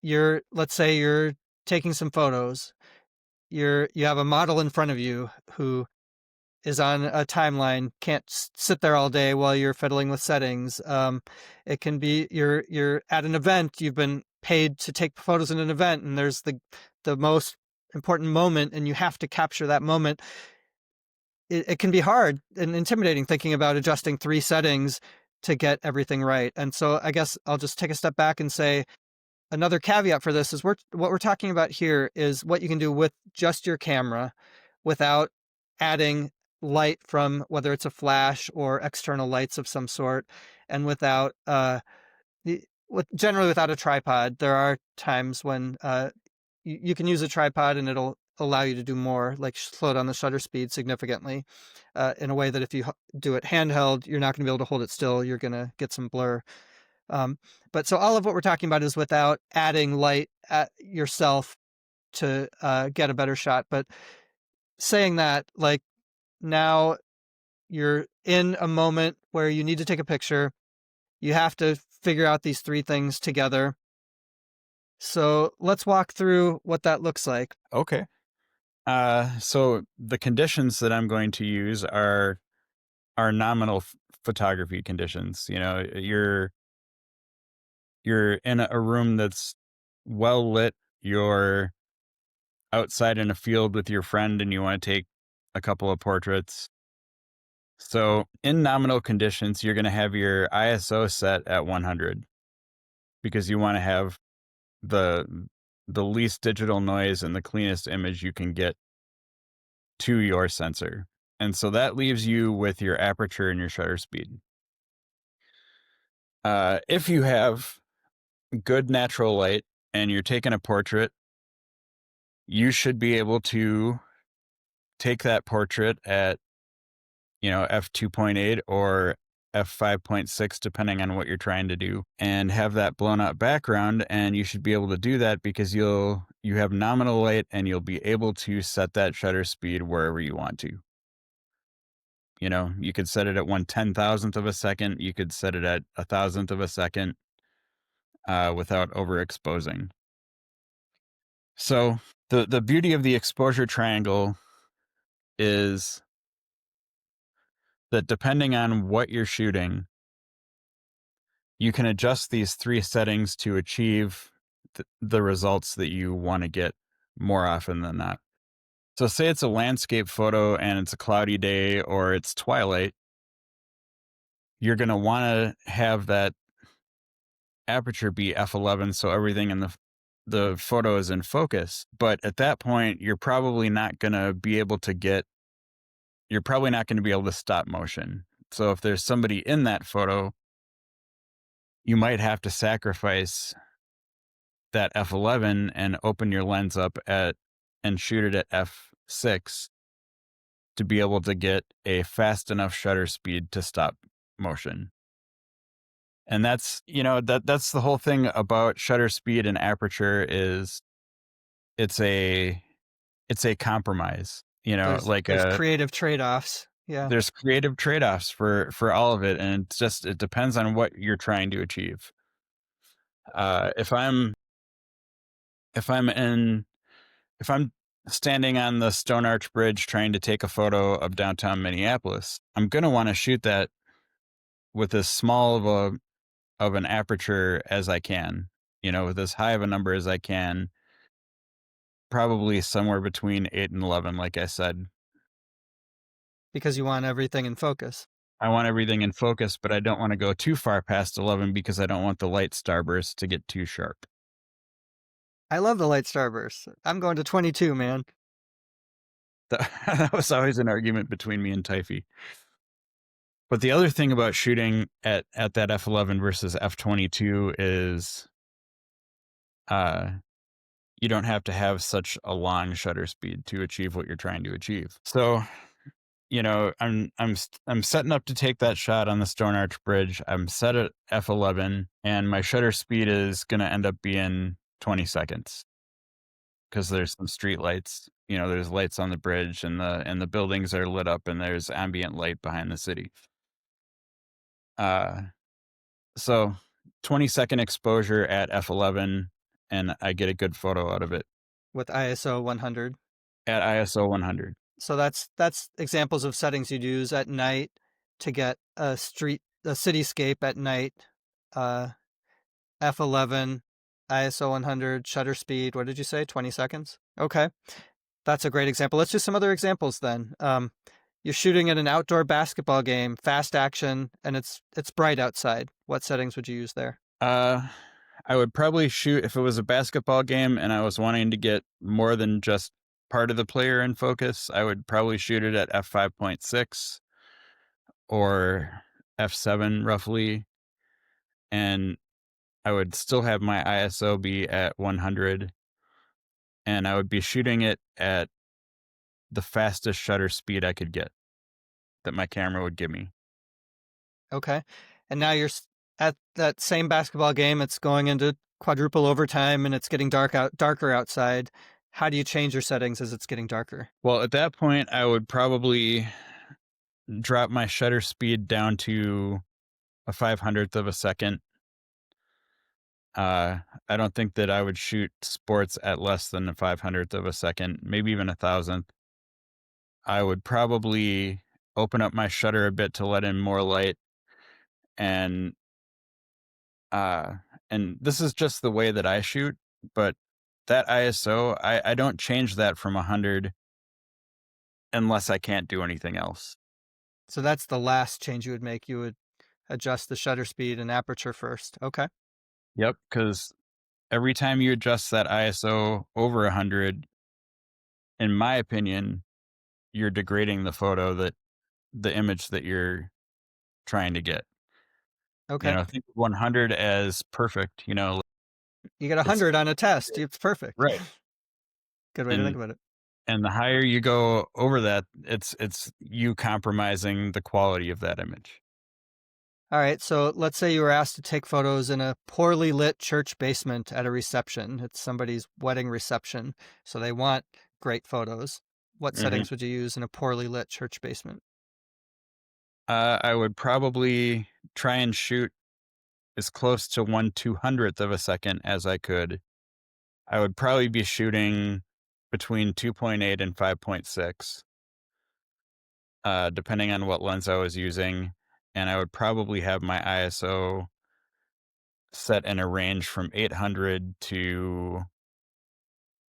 let's say you're taking some photos. You have a model in front of you who is on a timeline, can't sit there all day while you're fiddling with settings. It can be you're at an event, you've been paid to take photos in an event, and there's the most important moment, and you have to capture that moment. It can be hard and intimidating thinking about adjusting three settings to get everything right. And so I guess I'll just take a step back and say another caveat for this is what we're talking about here is what you can do with just your camera without adding light from whether it's a flash or external lights of some sort, and without generally without a tripod. There are times when you can use a tripod and it'll allow you to do more, like slow down the shutter speed significantly, in a way that if you do it handheld, you're not going to be able to hold it still. You're going to get some blur. Um, but so all of what we're talking about is without adding light at yourself to get a better shot. But saying that, like, now you're in a moment where you need to take a picture. You have to figure out these three things together. So let's walk through what that looks like. Okay. So the conditions that I'm going to use are nominal photography conditions. You're in a room that's well lit. You're outside in a field with your friend, and you want to take a couple of portraits. So in nominal conditions, you're going to have your ISO set at 100 because you want to have the the least digital noise and the cleanest image you can get to your sensor. And so that leaves you with your aperture and your shutter speed. If you have good natural light and you're taking a portrait, you should be able to take that portrait at, f2.8 or f5.6, depending on what you're trying to do, and have that blown out background. And you should be able to do that because you have nominal light and you'll be able to set that shutter speed wherever you want to. You could set it at 1/10,000th of a second. You could set it at 1,000th of a second, without overexposing. So the beauty of the exposure triangle is that depending on what you're shooting, you can adjust these three settings to achieve the results that you want to get more often than not. So say it's a landscape photo and it's a cloudy day or it's twilight, you're going to want to have that aperture be f11 so everything in the photo is in focus. But at that point, you're probably not going to be able to stop motion. So if there's somebody in that photo, you might have to sacrifice that f11 and open your lens up and shoot it at f6 to be able to get a fast enough shutter speed to stop motion. And that's, that's the whole thing about shutter speed and aperture is it's a it's a compromise, like There's creative trade-offs. Yeah, there's creative trade-offs for all of it, and it depends on what you're trying to achieve. If if I'm in if I'm standing on the Stone Arch Bridge trying to take a photo of downtown Minneapolis, I'm gonna want to shoot that with as small of an aperture as I can, with as high of a number as I can, probably somewhere between 8 and 11, like I said. because you want everything in focus. I want everything in focus, but I don't want to go too far past 11 because I don't want the light starburst to get too sharp. I love the light starburst. I'm going to 22, man. That was always an argument between me and Typhy. But the other thing about shooting at that f11 versus f22 is uh, you don't have to have such a long shutter speed to achieve what you're trying to achieve. So, I'm setting up to take that shot on the Stone Arch Bridge. I'm set at f11, and my shutter speed is going to end up being 20 seconds because there's some street lights. There's lights on the bridge, and the buildings are lit up, and there's ambient light behind the city. Uh, so 20-second exposure at f11, and I get a good photo out of it With ISO 100. at ISO 100. So that's examples of settings you'd use at night to get a cityscape at night. Uh, F11, ISO 100, shutter speed. What did you say? 20 seconds. Okay, that's a great example. Let's do some other examples then. You're shooting at an outdoor basketball game, fast action, and it's bright outside. What settings would you use there? I would probably shoot if it was a basketball game and I was wanting to get more than just part of the player in focus. I would probably shoot it at f5.6 or f7 roughly, and I would still have my ISO be at 100, and I would be shooting it at the fastest shutter speed I could get that my camera would give me. Okay, and now you're at that same basketball game. It's going into quadruple overtime, and it's getting darker outside. How do you change your settings as it's getting darker? Well, at that point, I would probably drop my shutter speed down to a 500th of a second. I don't think that I would shoot sports at less than a 500th of a second, maybe even a thousandth. I would probably open up my shutter a bit to let in more light, and uh and this is just the way that I shoot, but that ISO, I don't change that from 100 unless I can't do anything else. So that's the last change you would make. You would adjust the shutter speed and aperture first. Okay. Yep, because every time you adjust that ISO over 100, in my opinion, you're degrading the image that you're trying to get. Okay. Think of 100 as perfect, You get it's 100 on a test. It's perfect. right. Good way to think And about it. and the higher you go over that, it's you compromising the quality of that image. All right. So let's say you were asked to take photos in a poorly lit church basement at a reception. It's somebody's wedding reception. So they want great photos. What hmm settings would you use in a poorly lit church basement? I would probably try and shoot as close to 1/200th of a second as I could. I would probably be shooting between 2.8 and 5.6, depending on what lens I was using, and I would probably have my ISO set in a range from 800 to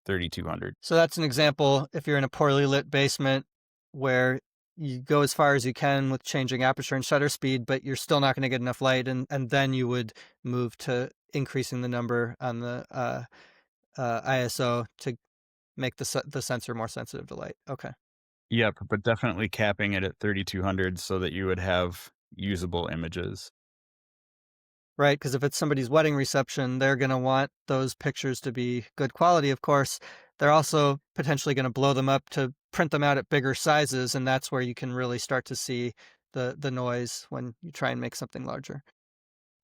3200. So that's an example if you're in a poorly lit basement where you go as far as you can with changing aperture and shutter speed, but you're still not going to get enough light, and then you would move to increasing the number on the ISO to make the sensor more sensitive to light. Okay. Yep, but definitely capping it at 3200 so that you would have usable images. Right, because if it's somebody's wedding reception, they're going to want those pictures to be good quality, of course. They're also potentially going to blow them up to print them out at bigger sizes, and that's where you can really start to see the noise when you try and make something larger.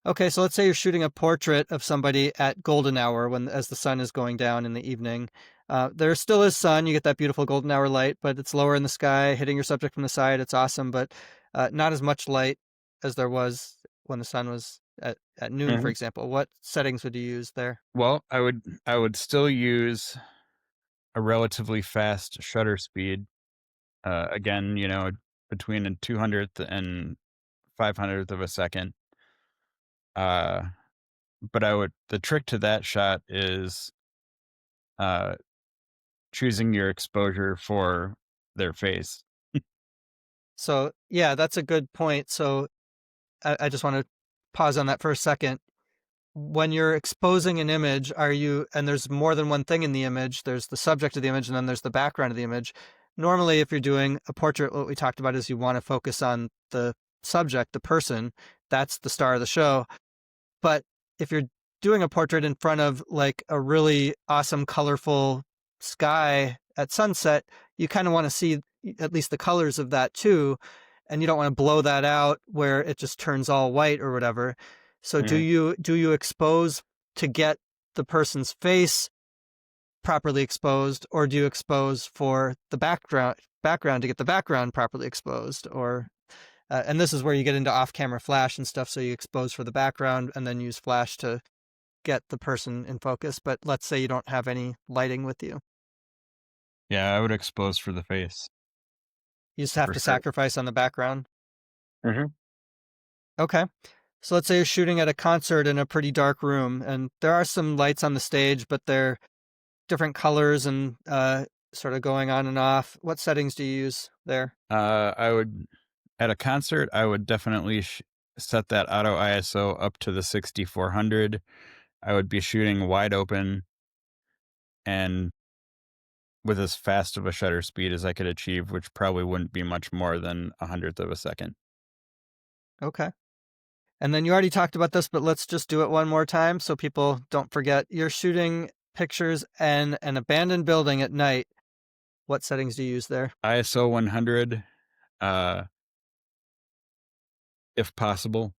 Okay, so let's say you're shooting a portrait of somebody at golden hour when as the sun is going down in the evening. There still is sun, you get that beautiful golden hour light, but it's lower in the sky, hitting your subject from the side. It's awesome, but not as much light as there was when the sun was at noon, for Mhm. example. What settings would you use there? Well, I would still use a relatively fast shutter speed. Again, between a 200th and 500th of a second. Uh, but the trick to that shot is uh, choosing your exposure for their face. So yeah, that's a good point. So I just want to pause on that for a second. When you're exposing an image, are you and there's more than one thing in the image, there's the subject of the image and then there's the background of the image. Normally, if you're doing a portrait, what we talked about is you want to focus on the subject, the person, that's the star of the show. But if you're doing a portrait in front of like a really awesome, colorful sky at sunset, you kind of want to see at least the colors of that too. And you don't want to blow that out where it just turns all white or whatever. So Mhm. do you expose to get the person's face properly exposed, or do you expose for the background to get the background properly exposed? Or and this is where you get into off-camera flash and stuff. So you expose for the background and then use flash to get the person in focus. But let's say you don't have any lighting with you. Yeah, I would expose for the face You just have for to sure. sacrifice on the background. Mhm. Okay. So let's say you're shooting at a concert in a pretty dark room, and there are some lights on the stage, but they're different colors and sort of going on and off. What settings do you use there? I would At a concert, I would definitely set that auto ISO up to the 6400. I would be shooting wide open and with as fast of a shutter speed as I could achieve, which probably wouldn't be much more than a hundredth of a second. Okay. And then you already talked about this, but let's just do it one more time so people don't forget. You're shooting pictures in an abandoned building at night. What settings do you use there? ISO 100, uh, if possible.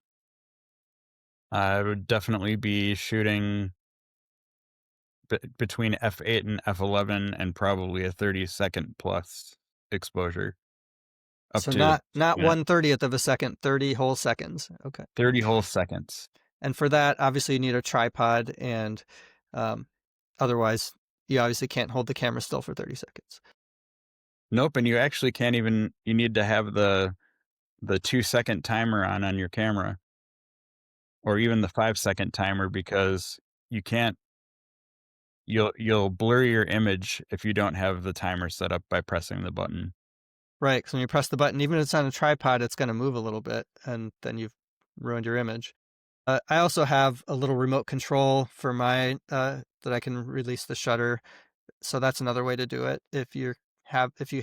I would definitely be shooting between f8 and f11 and probably a 30-second plus exposure up So to not you know 1/30th of a second, 30 whole seconds. Okay. 30 whole seconds. And for that, obviously you need a tripod and um, otherwise you obviously can't hold the camera still for 30 seconds. Nope, and you actually can't even. You need to have the 2-second timer on your camera, or even the 5-second timer, because you can't. You'll blur your image if you don't have the timer set up by pressing the button. Right, because when you press the button, even if it's on a tripod, it's going to move a little bit and then you've ruined your image. I also have a little remote control for my that I can release the shutter. So that's another way to do it if you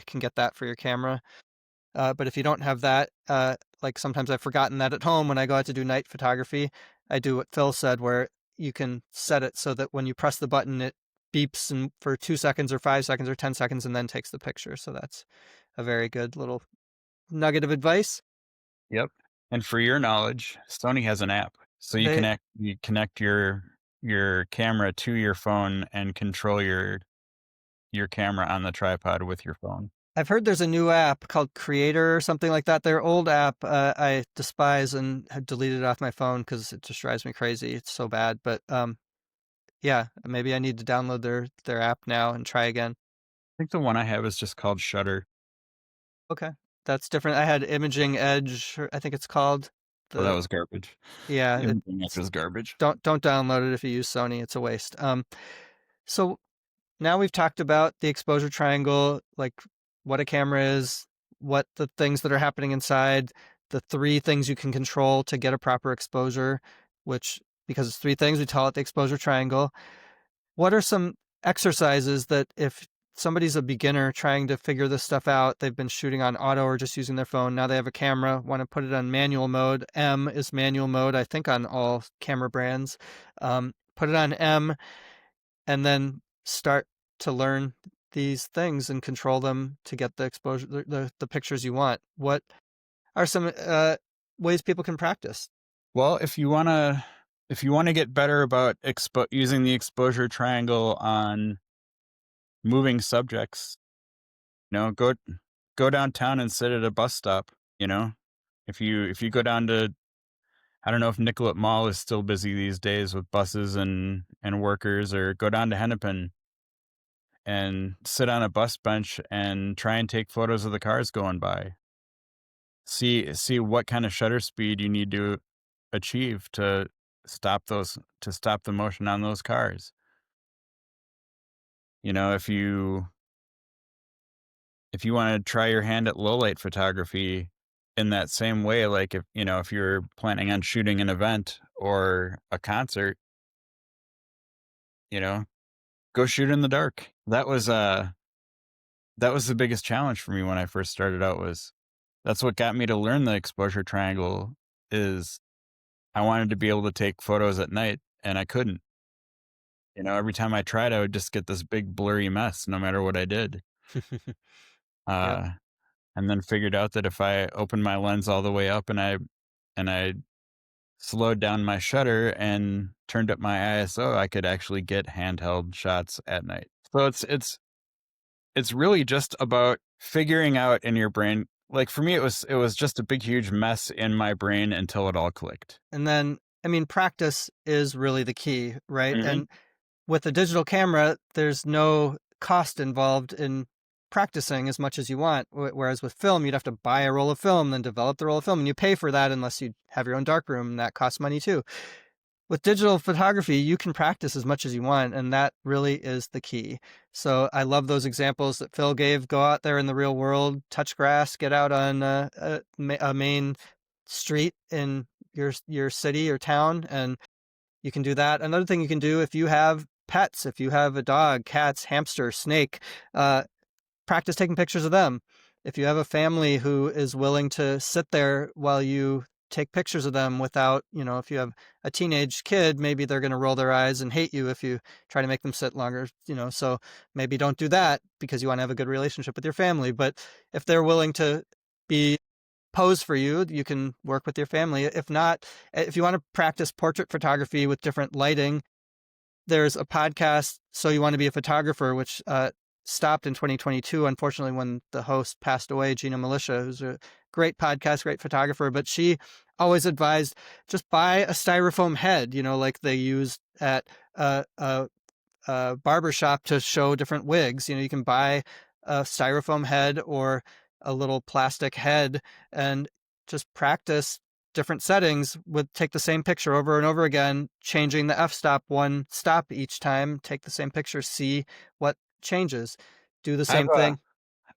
can get that for your camera. But if you don't have that, like sometimes I've forgotten that at home when I go out to do night photography, I do what Phil said, where you can set it so that when you press the button, it beeps and for 2 seconds or 5 seconds or 10 seconds and then takes the picture. So that's a very good little nugget of advice. Yep. And for your knowledge, Sony has an app, so They you connect your camera to your phone and control your camera on the tripod with your phone. I've heard there's a new app called Creator or something like that. Their old app I despise and have deleted it off my phone because it just drives me crazy. It's so bad. But yeah, maybe I need to download their app now and try again. I think the one I have is just called Shutter. Okay, that's different. I had Imaging Edge, I think it's called. Oh, that The was garbage. yeah, Everything else it's is garbage. don't download it if you use Sony. It's a waste. So now we've talked about the exposure triangle, like what a camera is, what the things that are happening inside, the three things you can control to get a proper exposure, which because it's three things, we call it the exposure triangle. What are some exercises that if somebody's a beginner trying to figure this stuff out, they've been shooting on auto or just using their phone, now they have a camera, want to put it on manual mode. M is manual mode, I think on all camera brands. Put it on M and then start to learn these things and control them to get the exposure the pictures you want. are some ways people can practice? Well, if you wanna get better about using the exposure triangle on moving subjects, go downtown and sit at a bus stop, you know? If you go down to, I don't know if Nicollet Mall is still busy these days with buses and workers, or go down to Hennepin and sit on a bus bench and try and take photos of the cars going by. See what kind of shutter speed you need to achieve to stop the motion on those cars. You know, if you want to try your hand at low light photography in that same way, like if you're planning on shooting an event or a concert, you know, go shoot in the dark. That was the biggest challenge for me when I first started out. Was That's what got me to learn the exposure triangle. Is I wanted to be able to take photos at night, and I couldn't. Every time I tried, I would just get this big blurry mess no matter what I did. Yep. Uh, and then figured out that if I opened my lens all the way up and I slowed down my shutter and turned up my ISO, I could actually get handheld shots at night. So it's really just about figuring out in your brain. Like for me, it was just a big huge mess in my brain until it all clicked. And then, I mean, practice is really the key, right? Hmm. And with a digital camera, there's no cost involved in practicing as much as you want. Whereas with film, you'd have to buy a roll of film, then develop the roll of film, and you pay for that unless you have your own darkroom, and that costs money too. With digital photography, you can practice as much as you want, and that really is the key. So I love those examples that Phil gave. Go out there in the real world, touch grass, get out on a main street in your city or town, and you can do that. Another thing you can do, if you have pets, if you have a dog, cats, hamster, snake, uh, practice taking pictures of them. If you have a family who is willing to sit there while you take pictures of them without, if you have a teenage kid, maybe they're going to roll their eyes and hate you if you try to make them sit longer, so maybe don't do that because you want to have a good relationship with your family. But if they're willing to be pose for you, you can work with your family. If not, if you want to practice portrait photography with different lighting, there's a podcast, So You Want to Be a Photographer, which stopped in 2022, unfortunately, when the host passed away, Gina Militia, who's a great podcast, great photographer. But she always advised just buy a styrofoam head, like they use at barber shop to show different wigs. You can buy a styrofoam head or a little plastic head and just practice different settings. Would take the same picture over and over again, changing the f-stop one stop each time, take the same picture, see what changes, do the I've same thing.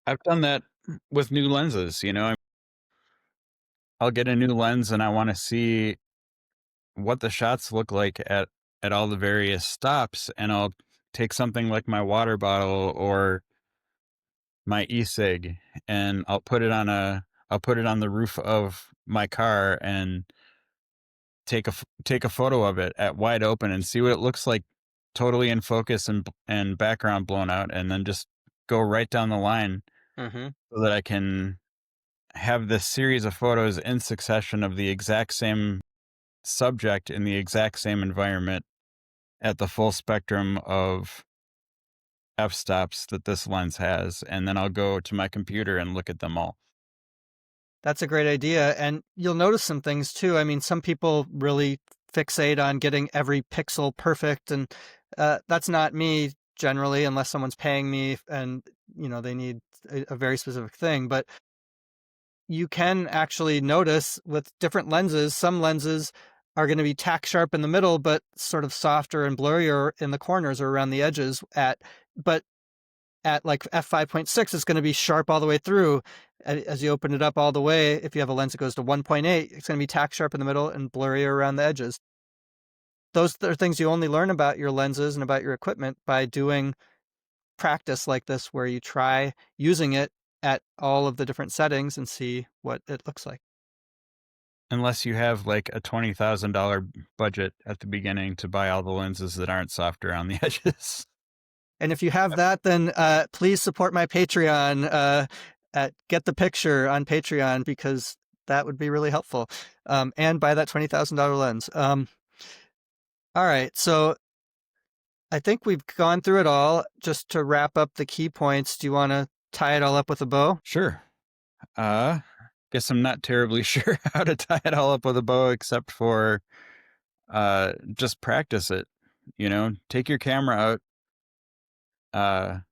I've done that with new lenses. I'll get a new lens and I want to see what the shots look like at all the various stops, and I'll take something like my water bottle or my e-cig, and I'll put it on the roof of my car and take a photo of it at wide open and see what it looks like, totally in focus and background blown out, and then just go right down the line Hmm. so that I can have this series of photos in succession of the exact same subject in the exact same environment at the full spectrum of f-stops that this lens has, and then I'll go to my computer and look at them all. That's a great idea. And you'll notice some things too. I mean, some people really fixate on getting every pixel perfect. And that's not me generally, unless someone's paying me and, they need a very specific thing. But you can actually notice with different lenses, some lenses are going to be tack sharp in the middle, but sort of softer and blurrier in the corners or around the edges but at like f5.6, it's going to be sharp all the way through. As you open it up all the way, if you have a lens that goes to 1.8, it's going to be tack sharp in the middle and blurrier around the edges. Those are things you only learn about your lenses and about your equipment by doing practice like this, where you try using it at all of the different settings and see what it looks like. Unless you have like a $20,000 budget at the beginning to buy all the lenses that aren't soft around the edges. And if you have that, then please support my Patreon at Get the Picture on Patreon, because That would be really helpful. And buy that $20,000 lens. All right, so I think we've gone through it all. Just to wrap up the key points, do you wanna tie it all up with a bow? Sure. Uh, guess I'm not terribly sure how to tie it all up with a bow except for just practice it. You know, take your camera out.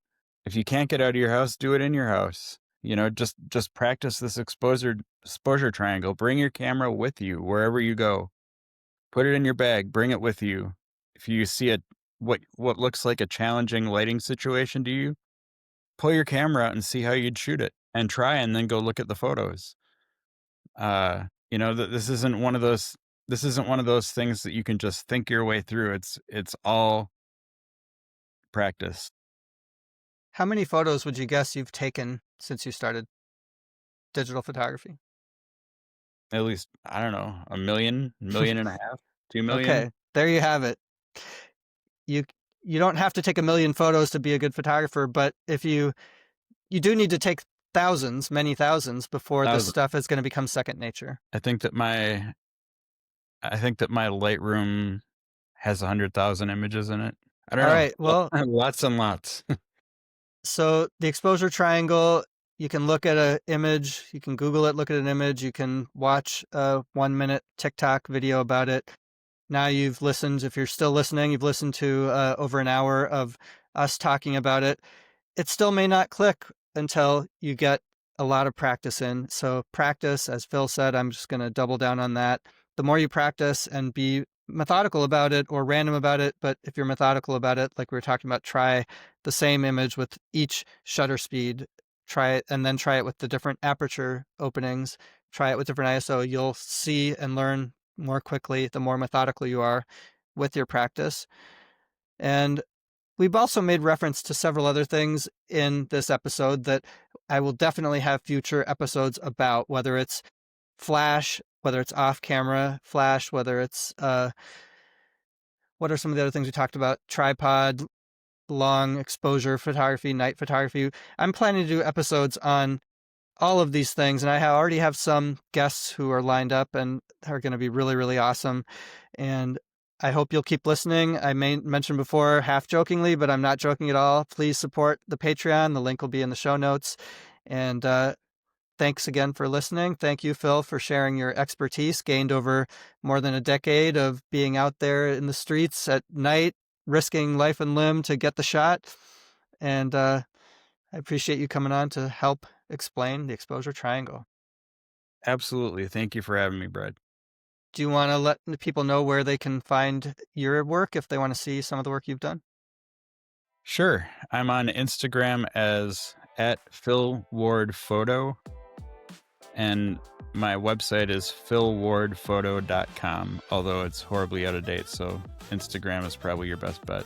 If you can't get out of your house, do it in your house. You know, just practice this exposure triangle. Bring your camera with you wherever you go. Put it in your bag, bring it with you. If you see what looks like a challenging lighting situation to you, pull your camera out and see how you'd shoot it and try and then go look at the photos. You know, this isn't one of those things that you can just think your way through. It's all practice. How many photos would you guess you've taken since you started digital photography? At least, I don't know, a million and a half, 2 million. Okay, there you have it. You you don't have to take a million photos to be a good photographer, but if you do need to take thousands, many thousands before this Thousand. stuff is gonna become second nature. I think that my Lightroom has 100,000 images in it. I don't All know. right, well, Lots and lots. so the exposure triangle, you can look at an image, you can Google it, look at an image, you can watch a 1-minute TikTok video about it. Now you've listened, if you're still listening, you've listened to over an hour of us talking about it. It still may not click until you get a lot of practice in. So practice, as Phil said, I'm just going to double down on that. The more you practice and be methodical about it or random about it, but if you're methodical about it, like we were talking about, try the same image with each shutter speed, try it, and then try it with the different aperture openings, try it with different ISO. You'll see and learn more quickly the more methodical you are with your practice. And we've also made reference to several other things in this episode that I will definitely have future episodes about, whether it's flash, whether it's off camera flash, whether it's what are some of the other things we talked about? Tripod, long exposure photography, night photography. I'm planning to do episodes on all of these things, and I already have some guests who are lined up and are going to be really, really awesome. And I hope you'll keep listening. I may mention before, half jokingly, but I'm not joking at all. Please support the Patreon. The link will be in the show notes. And thanks again for listening. Thank you, Phil, for sharing your expertise gained over more than a decade of being out there in the streets at night, risking life and limb to get the shot. And I appreciate you coming on to help explain the exposure triangle. Absolutely. Thank you for having me, Brad. Do you want to let the people know where they can find your work if they want to see some of the work you've done? Sure. I'm on Instagram as at Phil Ward Photo, and my website is philwardphoto.com, although it's horribly out of date, so Instagram is probably your best bet.